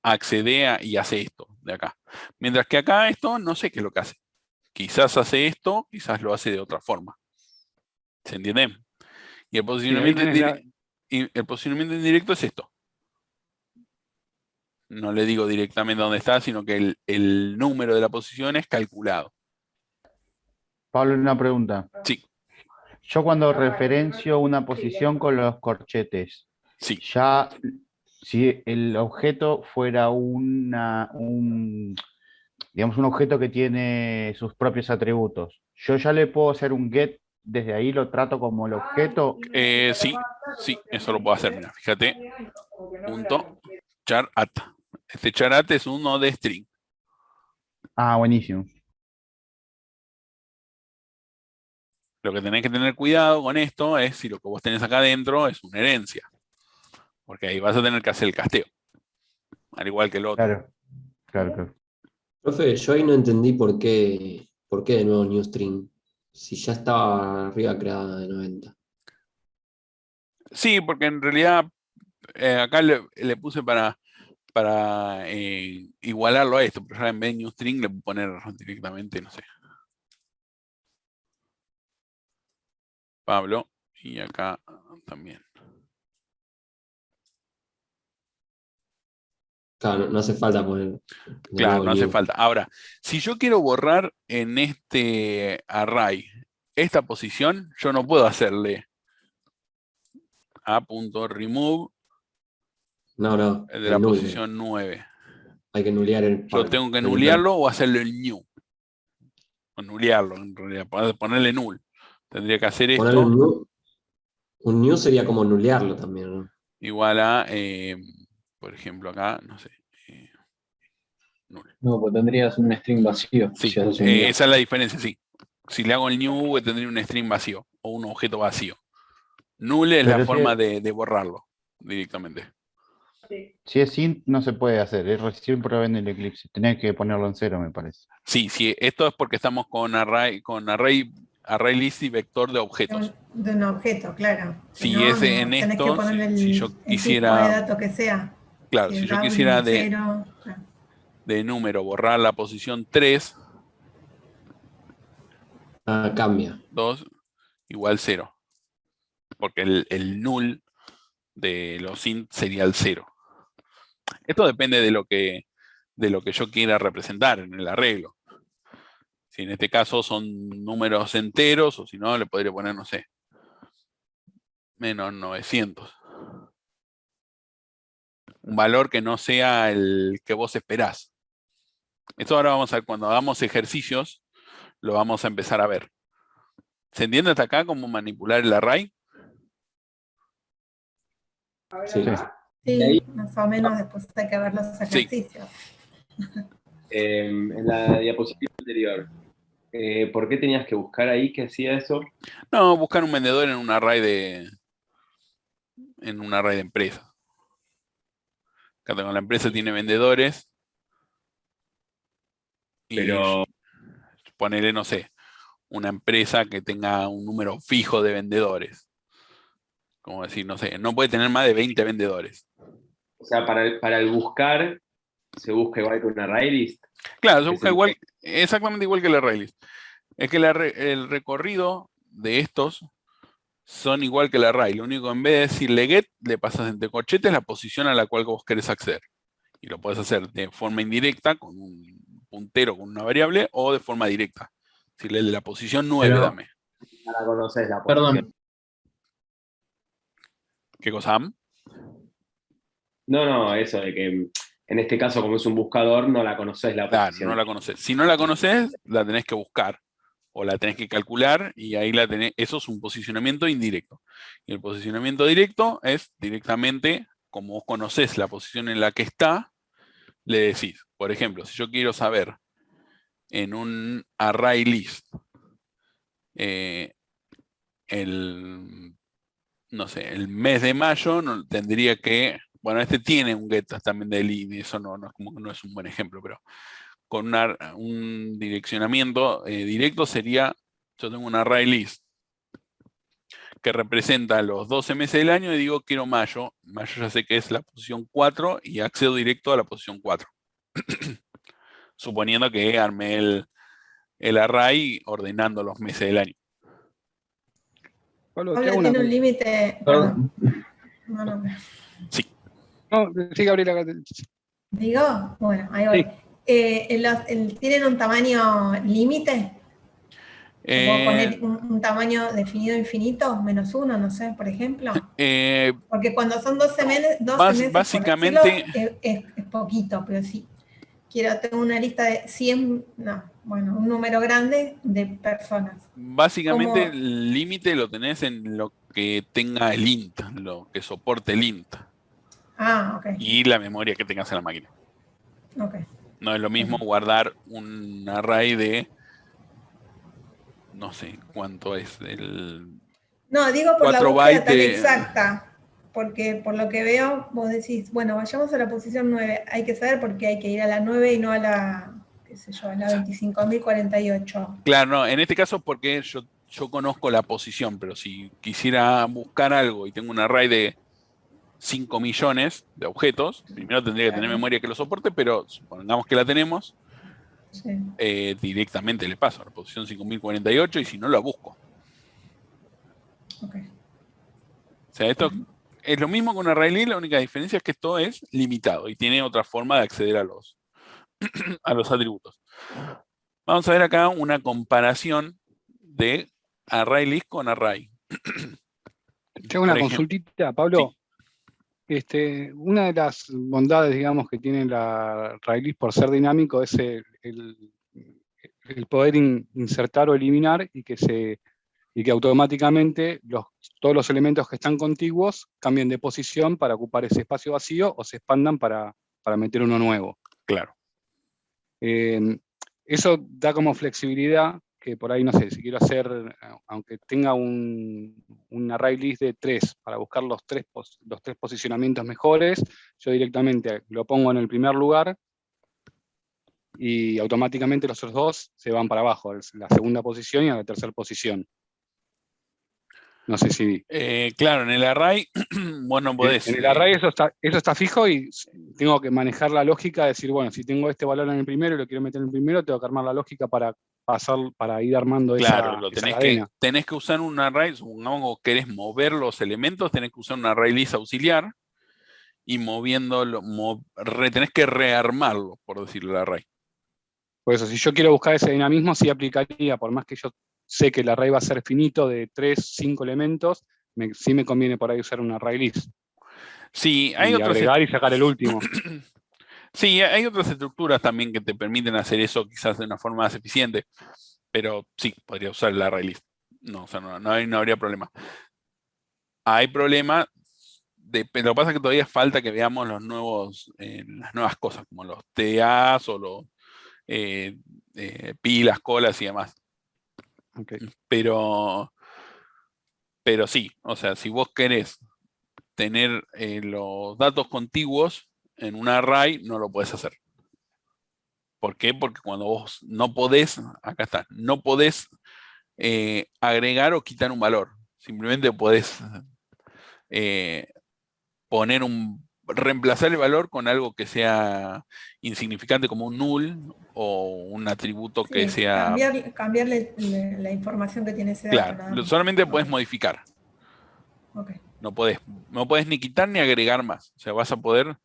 accede y hace esto de acá. Mientras que acá esto no sé qué es lo que hace. Quizás hace esto, quizás lo hace de otra forma. ¿Se entiende? Y el posicionamiento, el posicionamiento indirecto es esto. No le digo directamente dónde está, sino que el número de la posición es calculado. Pablo, una pregunta. Sí. Yo cuando referencio una posición con los corchetes, sí. Ya si el objeto fuera digamos, un objeto que tiene sus propios atributos, yo ya le puedo hacer un get, desde ahí lo trato como el objeto. Sí, eso lo puedo hacer. Mira, fíjate. Punto char@. Este char@ es uno de string. Ah, buenísimo. Lo que tenés que tener cuidado con esto es si lo que vos tenés acá adentro es una herencia. Porque ahí vas a tener que hacer el casteo. Al igual que el otro. Claro. Profe, yo ahí no entendí por qué de nuevo newString, si ya estaba arriba creada de 90. Sí, porque en realidad acá le puse para igualarlo a esto, pero ya en vez de newString le puedo poner directamente, no sé. Pablo, y acá también. Claro, no hace falta poner. Claro, no hace falta. Ahora, si yo quiero borrar en este array esta posición, yo no puedo hacerle a.remove de la posición 9. Hay que nulear el. Yo tengo que nulearlo o hacerle el new. O nulearlo, en realidad, ponerle null. Tendría que hacer esto. Un new sería como nulearlo también, ¿no? Igual a, por ejemplo, acá, no sé. Null. No, pues tendrías un string vacío. Sí, si haces un new. esa es la diferencia, sí. Si le hago el new, tendría un string vacío o un objeto vacío. Null es la forma de borrarlo directamente. Si es int, no se puede hacer. Es recién prueba en el Eclipse. Tenés que ponerlo en 0, me parece. Sí, esto es porque estamos con array list y vector de objetos. De un objeto, claro. Si no, es en tenés esto, que poner si yo quisiera. El tipo de dato que sea. Claro, si yo quisiera claro. de número borrar la posición 3. Cambia. 2 igual 0. Porque el null de los int sería el 0. Esto depende de lo que yo quiera representar en el arreglo. Si en este caso son números enteros, o si no, le podría poner, no sé, menos 900. Un valor que no sea el que vos esperás. Esto ahora vamos a ver, cuando hagamos ejercicios, lo vamos a empezar a ver. ¿Se entiende hasta acá cómo manipular el array? Sí, más o menos después hay que ver los ejercicios. En la diapositiva anterior, ¿por qué tenías que buscar ahí que hacía eso? No, buscar un vendedor en un array de empresa. Acá tengo la empresa, tiene vendedores. Pero ponerle, no sé, una empresa que tenga un número fijo de vendedores. Como decir, no sé, no puede tener más de 20 vendedores. O sea, para el buscar, ¿se busca igual que una array list? Claro, se busca igual, exactamente igual que el array list. Es que el recorrido de estos son igual que el array. Lo único, en vez de decirle get, le pasas entre corchetes la posición a la cual vos querés acceder. Y lo puedes hacer de forma indirecta, con un puntero, con una variable, o de forma directa. Decirle el de la posición 9, pero, dame. No la conoces la posición. Perdón. ¿Qué cosa, Am? No, eso de que en este caso, como es un buscador, no la conoces la posición. Claro, no la conoces. Si no la conoces, la tenés que buscar. O la tenés que calcular y ahí la tenés. Eso es un posicionamiento indirecto. Y el posicionamiento directo es directamente, como vos conocés la posición en la que está, le decís, por ejemplo, si yo quiero saber en un array list no sé, el mes de mayo tendría que, bueno, este tiene un get también de línea, eso no es como que no es un buen ejemplo, pero con un direccionamiento directo sería, yo tengo un array list que representa los 12 meses del año y digo quiero mayo. Mayo ya sé que es la posición 4 y accedo directo a la posición 4. Suponiendo que armé el array ordenando los meses del año. Pablo, Pablo tiene un límite. Perdón. No. Sí. No, sí, Gabriela. ¿Digo? Bueno, ahí voy. Sí. ¿Tienen un tamaño límite? ¿Puedo poner un tamaño definido infinito? -1, no sé, por ejemplo. Porque cuando son 12 meses, básicamente, por decirlo, es poquito, pero sí. Tengo una lista de 100, un número grande de personas. Básicamente el límite lo tenés en lo que tenga el int, lo que soporte el int. Ok. Y la memoria que tengas en la máquina. Ok. No es lo mismo guardar un array de, no sé cuánto es, No, digo por la 4 búsqueda bytes tan exacta. Porque por lo que veo, vos decís, bueno, vayamos a la posición 9. Hay que saber por qué hay que ir a la 9 y no a la, qué sé yo, a la 25.048. Claro, no, en este caso porque yo conozco la posición, pero si quisiera buscar algo y tengo un array de 5 millones de objetos, primero tendría que tener memoria que lo soporte, pero supongamos que la tenemos, sí. Directamente le paso a la posición 5048 y si no la busco. Okay. O sea, esto es lo mismo con array list, la única diferencia es que esto es limitado y tiene otra forma de acceder a los, a los atributos. Vamos a ver acá una comparación de array list con array. Tengo una consultita, Pablo. Sí. Una de las bondades, digamos, que tiene la array list por ser dinámico es el poder insertar o eliminar y que automáticamente todos los elementos que están contiguos cambien de posición para ocupar ese espacio vacío o se expandan para meter uno nuevo. Claro. Eso da como flexibilidad que por ahí, no sé, si quiero hacer, aunque tenga un array list de 3 para buscar los tres posicionamientos mejores, yo directamente lo pongo en el primer lugar y automáticamente los otros dos se van para abajo, a la segunda posición y a la tercera posición. No sé si... claro, en el array, bueno, podés... En el array eso está fijo y tengo que manejar la lógica de decir, bueno, si tengo este valor en el primero y lo quiero meter en el primero, tengo que armar la lógica para ir armando claro, esa cadena. Tenés que usar un array, supongamos que querés mover los elementos, tenés que usar un array list auxiliar y moviéndolo, tenés que rearmarlo, por decirlo, el array. Por eso, si yo quiero buscar ese dinamismo, sí aplicaría, por más que yo sé que el array va a ser finito de 3, 5 elementos, sí me conviene por ahí usar un array list. Sí, hay otros... agregar y sacar el último. Sí, hay otras estructuras también que te permiten hacer eso quizás de una forma más eficiente, pero sí, podría usar el array list. No, o sea, no habría problema. Hay problema, pero lo que pasa es que todavía falta que veamos las nuevas cosas, como los TAs o los pilas, colas y demás. Okay. Pero sí, o sea, si vos querés tener los datos contiguos en un array, no lo podés hacer. ¿Por qué? Porque cuando vos no podés, acá está, no podés agregar o quitar un valor. Simplemente podés reemplazar el valor con algo que sea insignificante como un null o un atributo que sea... Cambiarle la información que tiene ese dato. Claro, solamente podés modificar. Okay. No podés ni quitar ni agregar más. O sea, vas a poder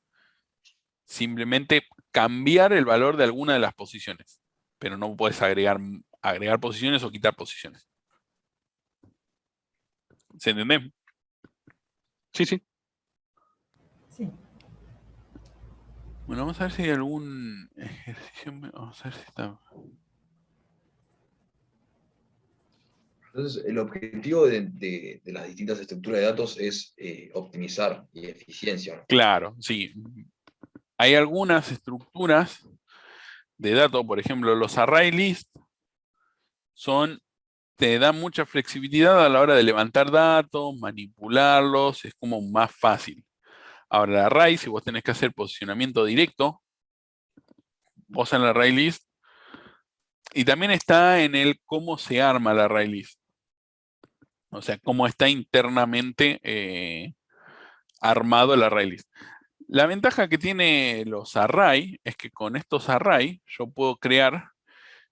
simplemente cambiar el valor de alguna de las posiciones, pero no puedes agregar posiciones o quitar posiciones. ¿Se entiende? Sí, sí. Sí. Bueno, vamos a ver si hay algún ejercicio. Vamos a ver si está... Entonces, el objetivo de las distintas estructuras de datos es optimizar y eficiencia, ¿no? Claro, sí. Hay algunas estructuras de datos, por ejemplo, los array list son te da mucha flexibilidad a la hora de levantar datos, manipularlos, es como más fácil. Ahora, el array, si vos tenés que hacer posicionamiento directo, vos en el array list, y también está en el cómo se arma el array list. O sea, cómo está internamente armado el array list. La ventaja que tiene los array es que con estos array yo puedo crear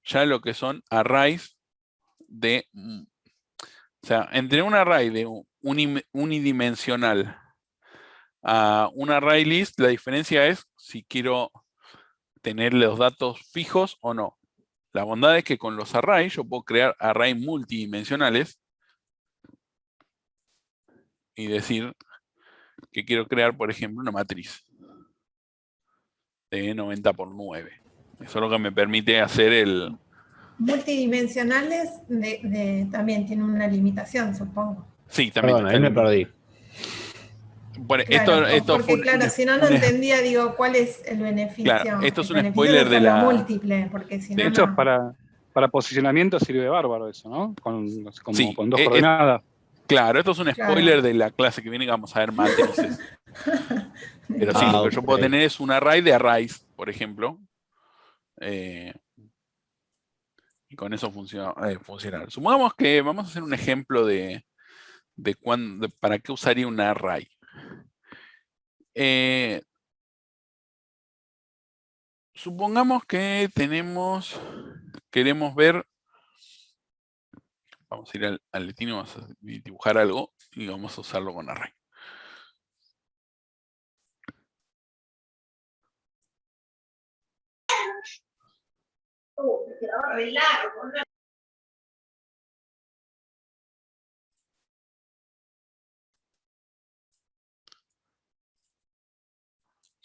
ya lo que son arrays de... O sea, entre un array de unidimensional a un array list, la diferencia es si quiero tener los datos fijos o no. La bondad es que con los arrays yo puedo crear arrays multidimensionales y decir que quiero crear, por ejemplo, una matriz de 90 por 9. Eso es lo que me permite hacer el... Multidimensionales también tiene una limitación, supongo. Sí, también. Perdón, ahí me perdí. Bueno, Claro, esto porque claro, si no entendía, digo, ¿cuál es el beneficio? Claro, esto es El un beneficio spoiler de la... múltiple, porque si De no, hecho, no. para posicionamiento sirve bárbaro eso, ¿no? Con dos Sí, coordenadas. Claro, esto es un Claro. spoiler de la clase que viene, que vamos a ver matrices. Pero sí, lo que yo puedo tener es un array de arrays, por ejemplo. Y con eso funcionar. Supongamos que vamos a hacer un ejemplo de para qué usaría un array. Supongamos que queremos ver, vamos a ir al Letino, vamos a dibujar algo y vamos a usarlo con array.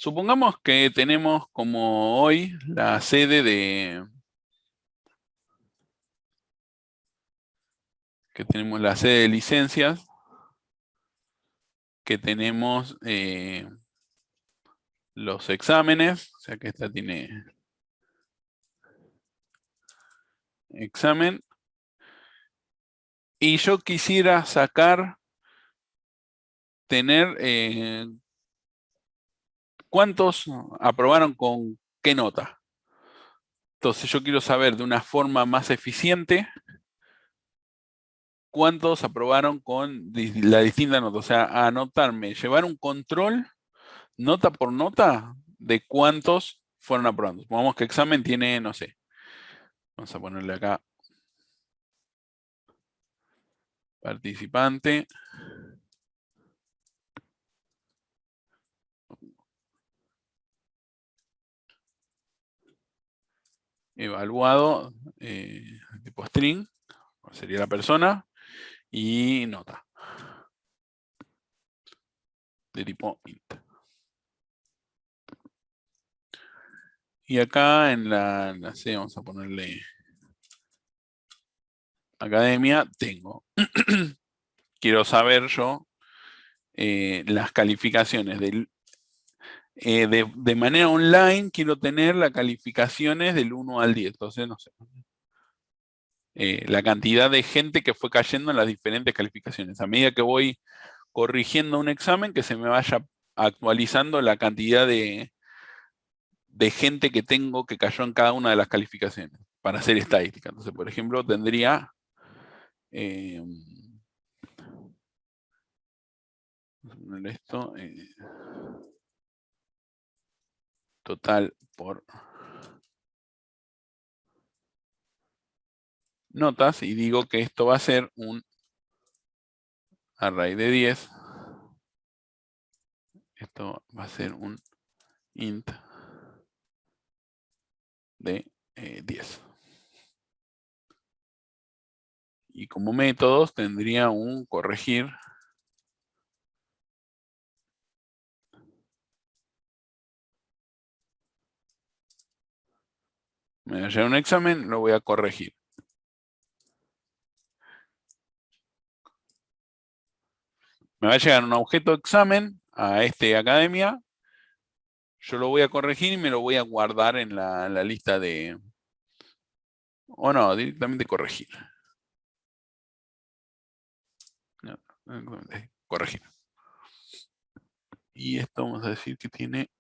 Supongamos que tenemos como hoy la sede de... Que tenemos la sede de licencias. Que tenemos los exámenes. O sea que esta tiene examen. Y yo quisiera tener... ¿cuántos aprobaron con qué nota? Entonces yo quiero saber de una forma más eficiente cuántos aprobaron con la distinta nota. O sea, anotarme, llevar un control nota por nota de cuántos fueron aprobando. Supongamos que examen tiene, no sé. Vamos a ponerle acá. Participante. Evaluado, tipo string, sería la persona, y nota, de tipo int. Y acá en la C vamos a ponerle academia, tengo. Quiero saber yo las calificaciones de manera online, quiero tener las calificaciones del 1 al 10. Entonces, no sé. La cantidad de gente que fue cayendo en las diferentes calificaciones. A medida que voy corrigiendo un examen, que se me vaya actualizando la cantidad de gente que tengo que cayó en cada una de las calificaciones para hacer estadística. Entonces, por ejemplo, tendría vamos a poner esto total por notas y digo que esto va a ser un array de 10. Esto va a ser un int de 10. Y como métodos tendría un corregir me va a llegar un examen, lo voy a corregir. Me va a llegar un objeto examen a academia. Yo lo voy a corregir y me lo voy a guardar en la lista de... O no, directamente corregir. corregir. Y esto vamos a decir que tiene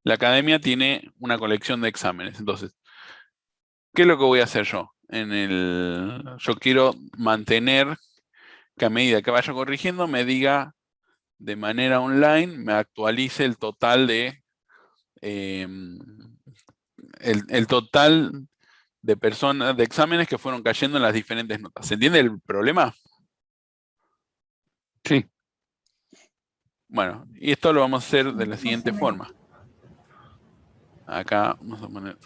la academia tiene una colección de exámenes. Entonces, ¿qué es lo que voy a hacer yo? Yo quiero mantener que a medida que vaya corrigiendo me diga de manera online, me actualice el total de el total de personas, de exámenes que fueron cayendo en las diferentes notas. ¿Se entiende el problema? Sí. Bueno, y esto lo vamos a hacer de la siguiente forma. Acá vamos a poner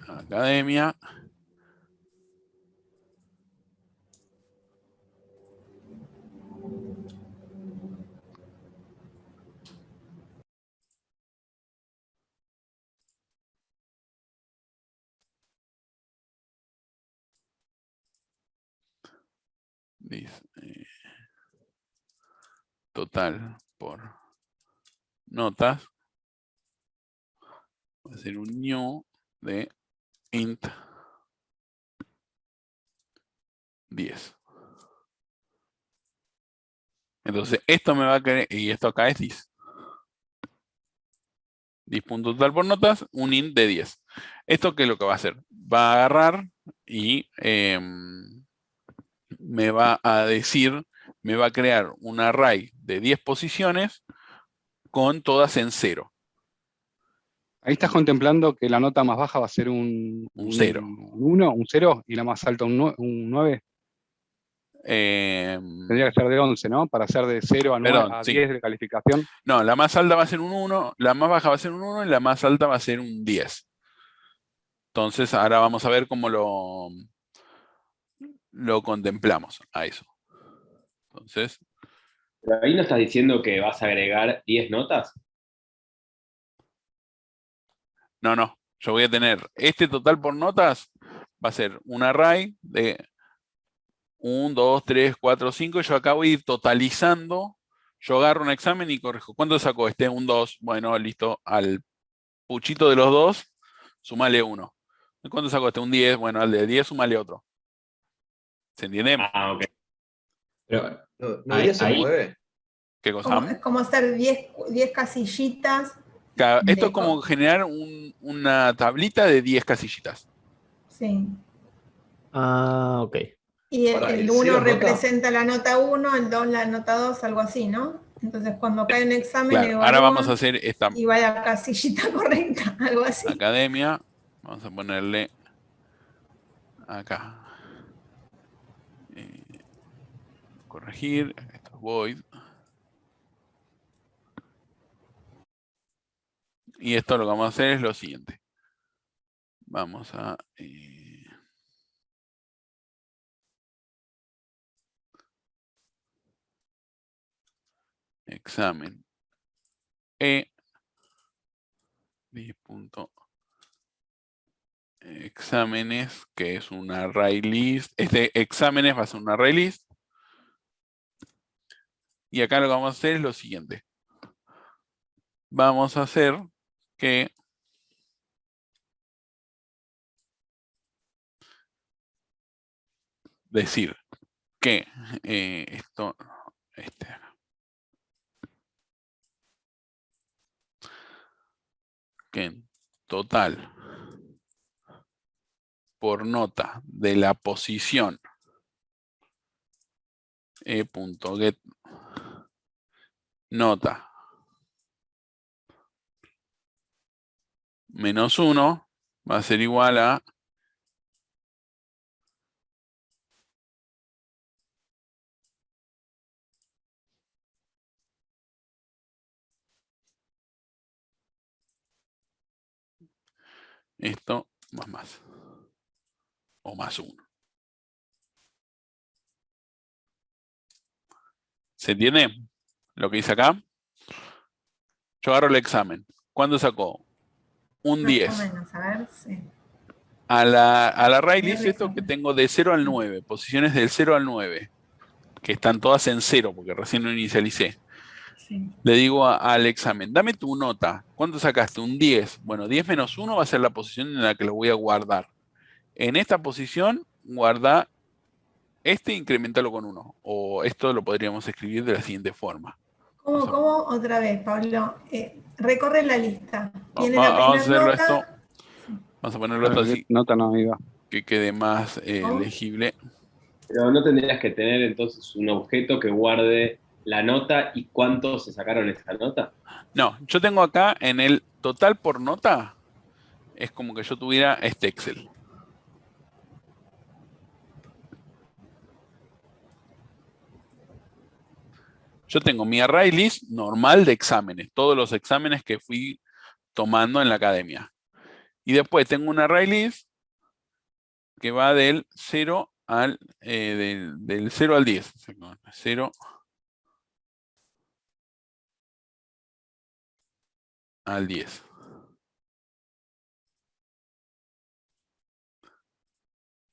academia. Dice, total por notas. Va a ser un new de int 10. Entonces, esto me va a querer, y esto acá es 10. 10 punto total por notas, un int de 10. ¿Esto qué es lo que va a hacer? Va a agarrar y me va a decir, me va a crear un array de 10 posiciones con todas en 0. Ahí estás contemplando que la nota más baja va a ser un 0. Un 1, un 0, y la más alta un 9. Tendría que ser de 11, ¿no? Para ser de 0 a 9 a 10 de calificación. No, la más alta va a ser un 1, la más baja va a ser un 1 y la más alta va a ser un 10. Entonces, ahora vamos a ver cómo lo contemplamos a eso. Entonces. Pero ahí no estás diciendo que vas a agregar 10 notas. No. Yo voy a tener este total por notas, va a ser un array de 1, 2, 3, 4, 5. Yo acá voy a ir totalizando. Yo agarro un examen y corrijo. ¿Cuánto sacó este? Un 2. Bueno, listo. Al puchito de los 2, sumale 1. ¿Cuánto sacó este? Un 10. Bueno, al de 10, sumale otro. ¿Se entiende? Ah, ok. Pero no ahí se mueve. ¿Qué cosa? Es como hacer 10 casillitas. Claro, esto es como generar una tablita de 10 casillitas. Sí. Ah, ok. Y el 1 representa la nota 1, el 2 la nota 2, algo así, ¿no? Entonces cuando cae un examen, claro, ahora vamos a hacer esta. Y va a la casillita correcta, algo así. Academia, vamos a ponerle acá. Corregir, esto es void. Y esto lo que vamos a hacer es lo siguiente. Vamos a... examen. 10 punto exámenes, que es un array list. Este exámenes va a ser un array list. Y acá lo que vamos a hacer es lo siguiente. Vamos a hacer que decir que que en total por nota de la posición get nota menos 1 va a ser igual a esto más o más 1. ¿Se entiende lo que dice acá? Yo agarro el examen. ¿Cuándo sacó? Un 10. Más o menos, a ver, sí. A la array list esto que tengo de 0 al 9, posiciones del 0 al 9, que están todas en 0 porque recién lo inicialicé. Sí. Le digo al examen, dame tu nota. ¿Cuánto sacaste? Un 10. Bueno, 10 menos 1 va a ser la posición en la que lo voy a guardar. En esta posición, guarda este e incrementalo con 1. O esto lo podríamos escribir de la siguiente forma. ¿Cómo? Otra vez, Pablo. Recorre la lista. Viene Vamos a la hacerlo primera esto. nota. Vamos a ponerlo esto así. Nota no iba. Que quede más legible. Pero no tendrías que tener entonces un objeto que guarde la nota y cuánto se sacaron esa nota. No, yo tengo acá en el total por nota, es como que yo tuviera este Excel. Yo tengo mi array list normal de exámenes, todos los exámenes que fui tomando en la academia. Y después tengo un array list que va del 0 al, del 0 al 10. 0 al 10.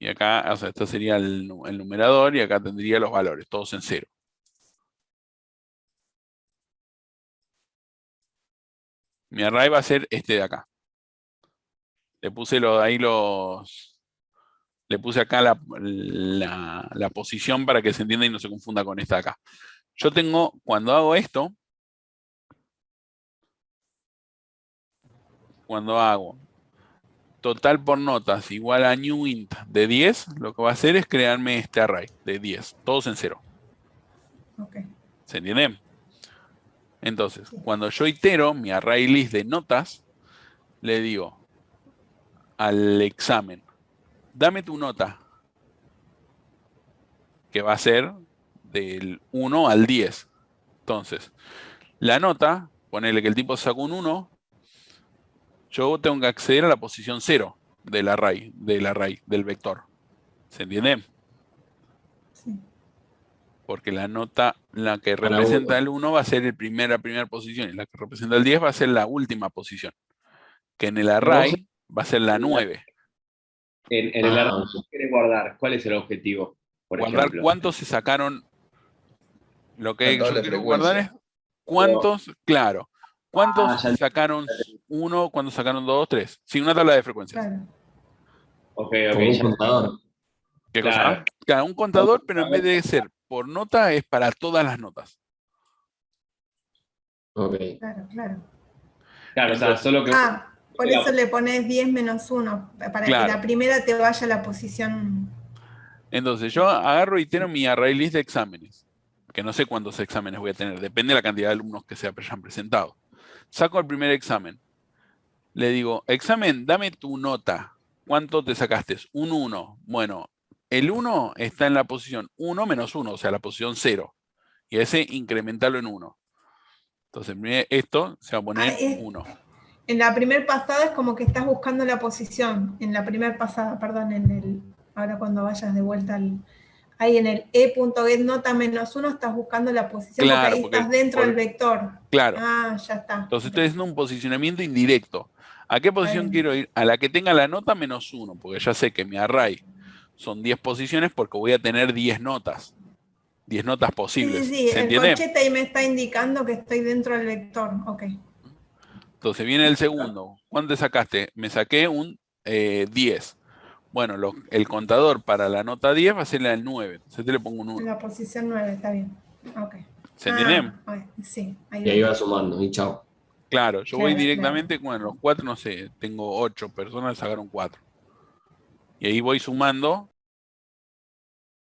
Y acá, o sea, este sería el numerador y acá tendría los valores, todos en 0. Mi array va a ser este de acá. Le puse le puse acá la posición para que se entienda y no se confunda con esta de acá. Yo tengo, cuando hago esto, cuando hago total por notas igual a newInt de 10, lo que va a hacer es crearme este array de 10, todos en 0. Okay. ¿Se entiende? Entonces, cuando yo itero mi array list de notas, le digo al examen, dame tu nota, que va a ser del 1 al 10. Entonces, la nota, ponele que el tipo sacó un 1, yo tengo que acceder a la posición 0 del array, del vector. ¿Se entiende? Sí. Porque la nota, la que representa el 1 va a ser la primera posición, y la que representa el 10 va a ser la última posición. Que en el array va a ser la 9. En el array que quieres guardar, ¿cuál es el objetivo? Por guardar ejemplo. cuántos se sacaron. Lo que yo quiero guardar es frecuencia. cuántos, claro. ¿Cuántos sacaron 1, cuántos sacaron 2, 3? Sí, una tabla de frecuencias. Claro. Ok, Como un contador. ¿Qué Claro. cosa? Claro, un contador, pero en vez de ser por nota, es para todas las notas. Ok. Claro, claro. Claro, o sea, solo que... Por eso le pones 10 menos 1, para Claro. que la primera te vaya a la posición. Entonces, yo agarro y itero mi array list de exámenes, que no sé cuántos exámenes voy a tener, depende de la cantidad de alumnos que se hayan presentado. Saco el primer examen. Le digo, examen, dame tu nota. ¿Cuánto te sacaste? Un 1. Bueno, el 1 está en la posición 1 menos 1, o sea, la posición 0. Y ese incrementarlo en 1. Entonces, esto se va a poner 1. En la primera pasada es como que estás buscando la posición. En la primera pasada, perdón, ahora cuando vayas de vuelta ahí en el e.getNota menos 1 estás buscando la posición, Claro, porque ahí estás dentro del vector. Claro. Ya está. Entonces estoy haciendo un posicionamiento indirecto. ¿A qué posición quiero ir? A la que tenga la nota menos 1, porque ya sé que mi array son 10 posiciones porque voy a tener 10 notas. 10 notas posibles. Sí, ¿Se el entiende? corchete ahí me está indicando que estoy dentro del vector. Ok. Entonces viene el segundo. ¿Cuánto sacaste? Me saqué un 10. Bueno, el contador para la nota 10 va a ser el 9. Entonces te le pongo un 1. En la posición 9, está bien. Ok. ¿Se entiende? Sí. Y ahí va sumando, y chao. Claro, yo Claro, voy directamente, bueno, los 4, no sé, tengo 8 personas, sacaron 4. Y ahí voy sumando